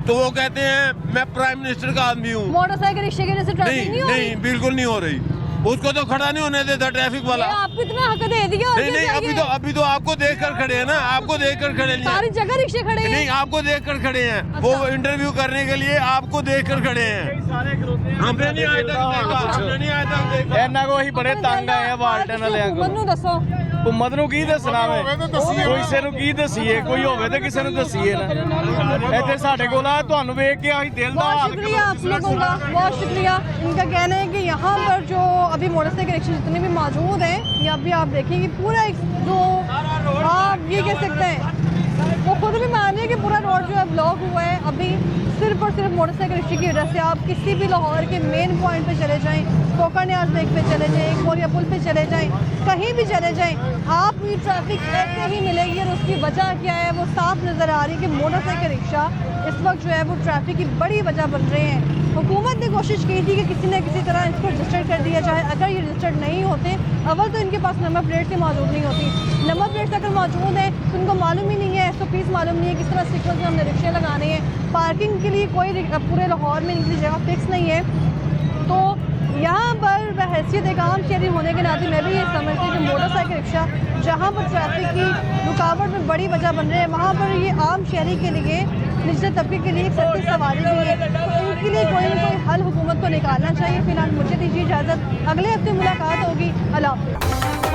तो वो कहते हैं मैं प्राइम मिनिस्टर का आदमी हूँ। मोटरसाइकिल, रिक्शे की वजह से ट्रैफिक नहीं हो रही? नहीं, बिल्कुल नहीं हो रही। उसको तो खड़ा नहीं होने देता ट्रैफिक वाला। आपको इतना हक दे दिया। नहीं, अभी तो आपको देखकर खड़े हैं ना, आपको देखकर खड़े नहीं, सारी जगह रिक्शे खड़े हैं। नहीं, आपको देखकर खड़े हैं। वो इंटरव्यू करने के लिए आपको देखकर खड़े हैं। हमने नहीं आया था ਇਹਨਾਂ ਕੋ ਹੀ ਬੜੇ ਤੰਗ ਆਏ ਆ ਵਾਲਟਨ ਵਾਲਿਆਂ ਕੋ। ਮੈਨੂੰ ਦੱਸੋ ਉਮਤ ਨੂੰ ਕੀ ਦੱਸਣਾ ਵੇ, ਕੋਈ ਕਿਸੇ ਨੂੰ ਕੀ ਦਸੀਏ, ਕੋਈ ਹੋਵੇ ਤੇ ਕਿਸੇ ਨੂੰ ਦਸੀਏ ਨਾ। ਇੱਥੇ ਸਾਡੇ ਕੋਲ ਆ, ਤੁਹਾਨੂੰ ਵੇਖ के ਅਸੀਂ दिल ਦਾ बहुत शुक्रिया आप लोगों का, बहुत शुक्रिया। इनका कहना है कि यहाँ पर जो अभी मोटरसाइकिल रिक्शे जितने भी मौजूद हैं, ये अभी आप देखेंगे पूरा एक जो आप ये कह सकते हैं, वो खुद भी मान रहे हैं कि पूरा रोड जो है ब्लॉक हुआ है। अभी सिर्फ और सिर्फ मोटरसाइकिल रिक्शे की वजह से आप किसी भी लाहौर के मेन पॉइंट पे चले जाएं, कोकरनियाज लेक पे चले जाएं, कोरिया पुल पे चले जाएं, कहीं भी चले जाएं, आप ये ट्रैफिक ऐसे ही मिलेगी। और उसकी वजह क्या है वो साफ नज़र आ रही है कि मोटरसाइकिल रिक्शा इस वक्त जो है वो ट्रैफिक की बड़ी वजह बन रहे हैं। हुकूमत ने कोशिश की थी कि किसी न किसी तरह इसको रजिस्टर्ड कर दिया जाए। अगर ये रजिस्टर्ड नहीं होते, अव्वल तो इनके पास नंबर प्लेट ही मौजूद नहीं होती। नंबर प्लेट अगर मौजूद है तो उनको मालूम ही नहीं है, SOPs मालूम नहीं है किस तरह स्टिकर्स में हमने रिक्शे लगाने हैं। पार्किंग के लिए कोई पूरे लाहौर में इनकी जगह फिक्स नहीं है। तो यहाँ पर बहैसियत एक आम शहरी होने के नाते मैं भी ये समझती हूँ कि मोटरसाइकिल रिक्शा जहाँ पर ट्रैफिक की रुकावट में बड़ी वजह बन रहे हैं, वहाँ पर ये आम शहरी के लिए, निचले तबके के लिए एक सस्ती सवारी भी है। तो इनके लिए कोई ना कोई हल हुकूमत को निकालना चाहिए। फिलहाल मुझे दीजिए इजाज़त, अगले हफ्ते मुलाकात होगी। अल्लाह हाफ़िज़।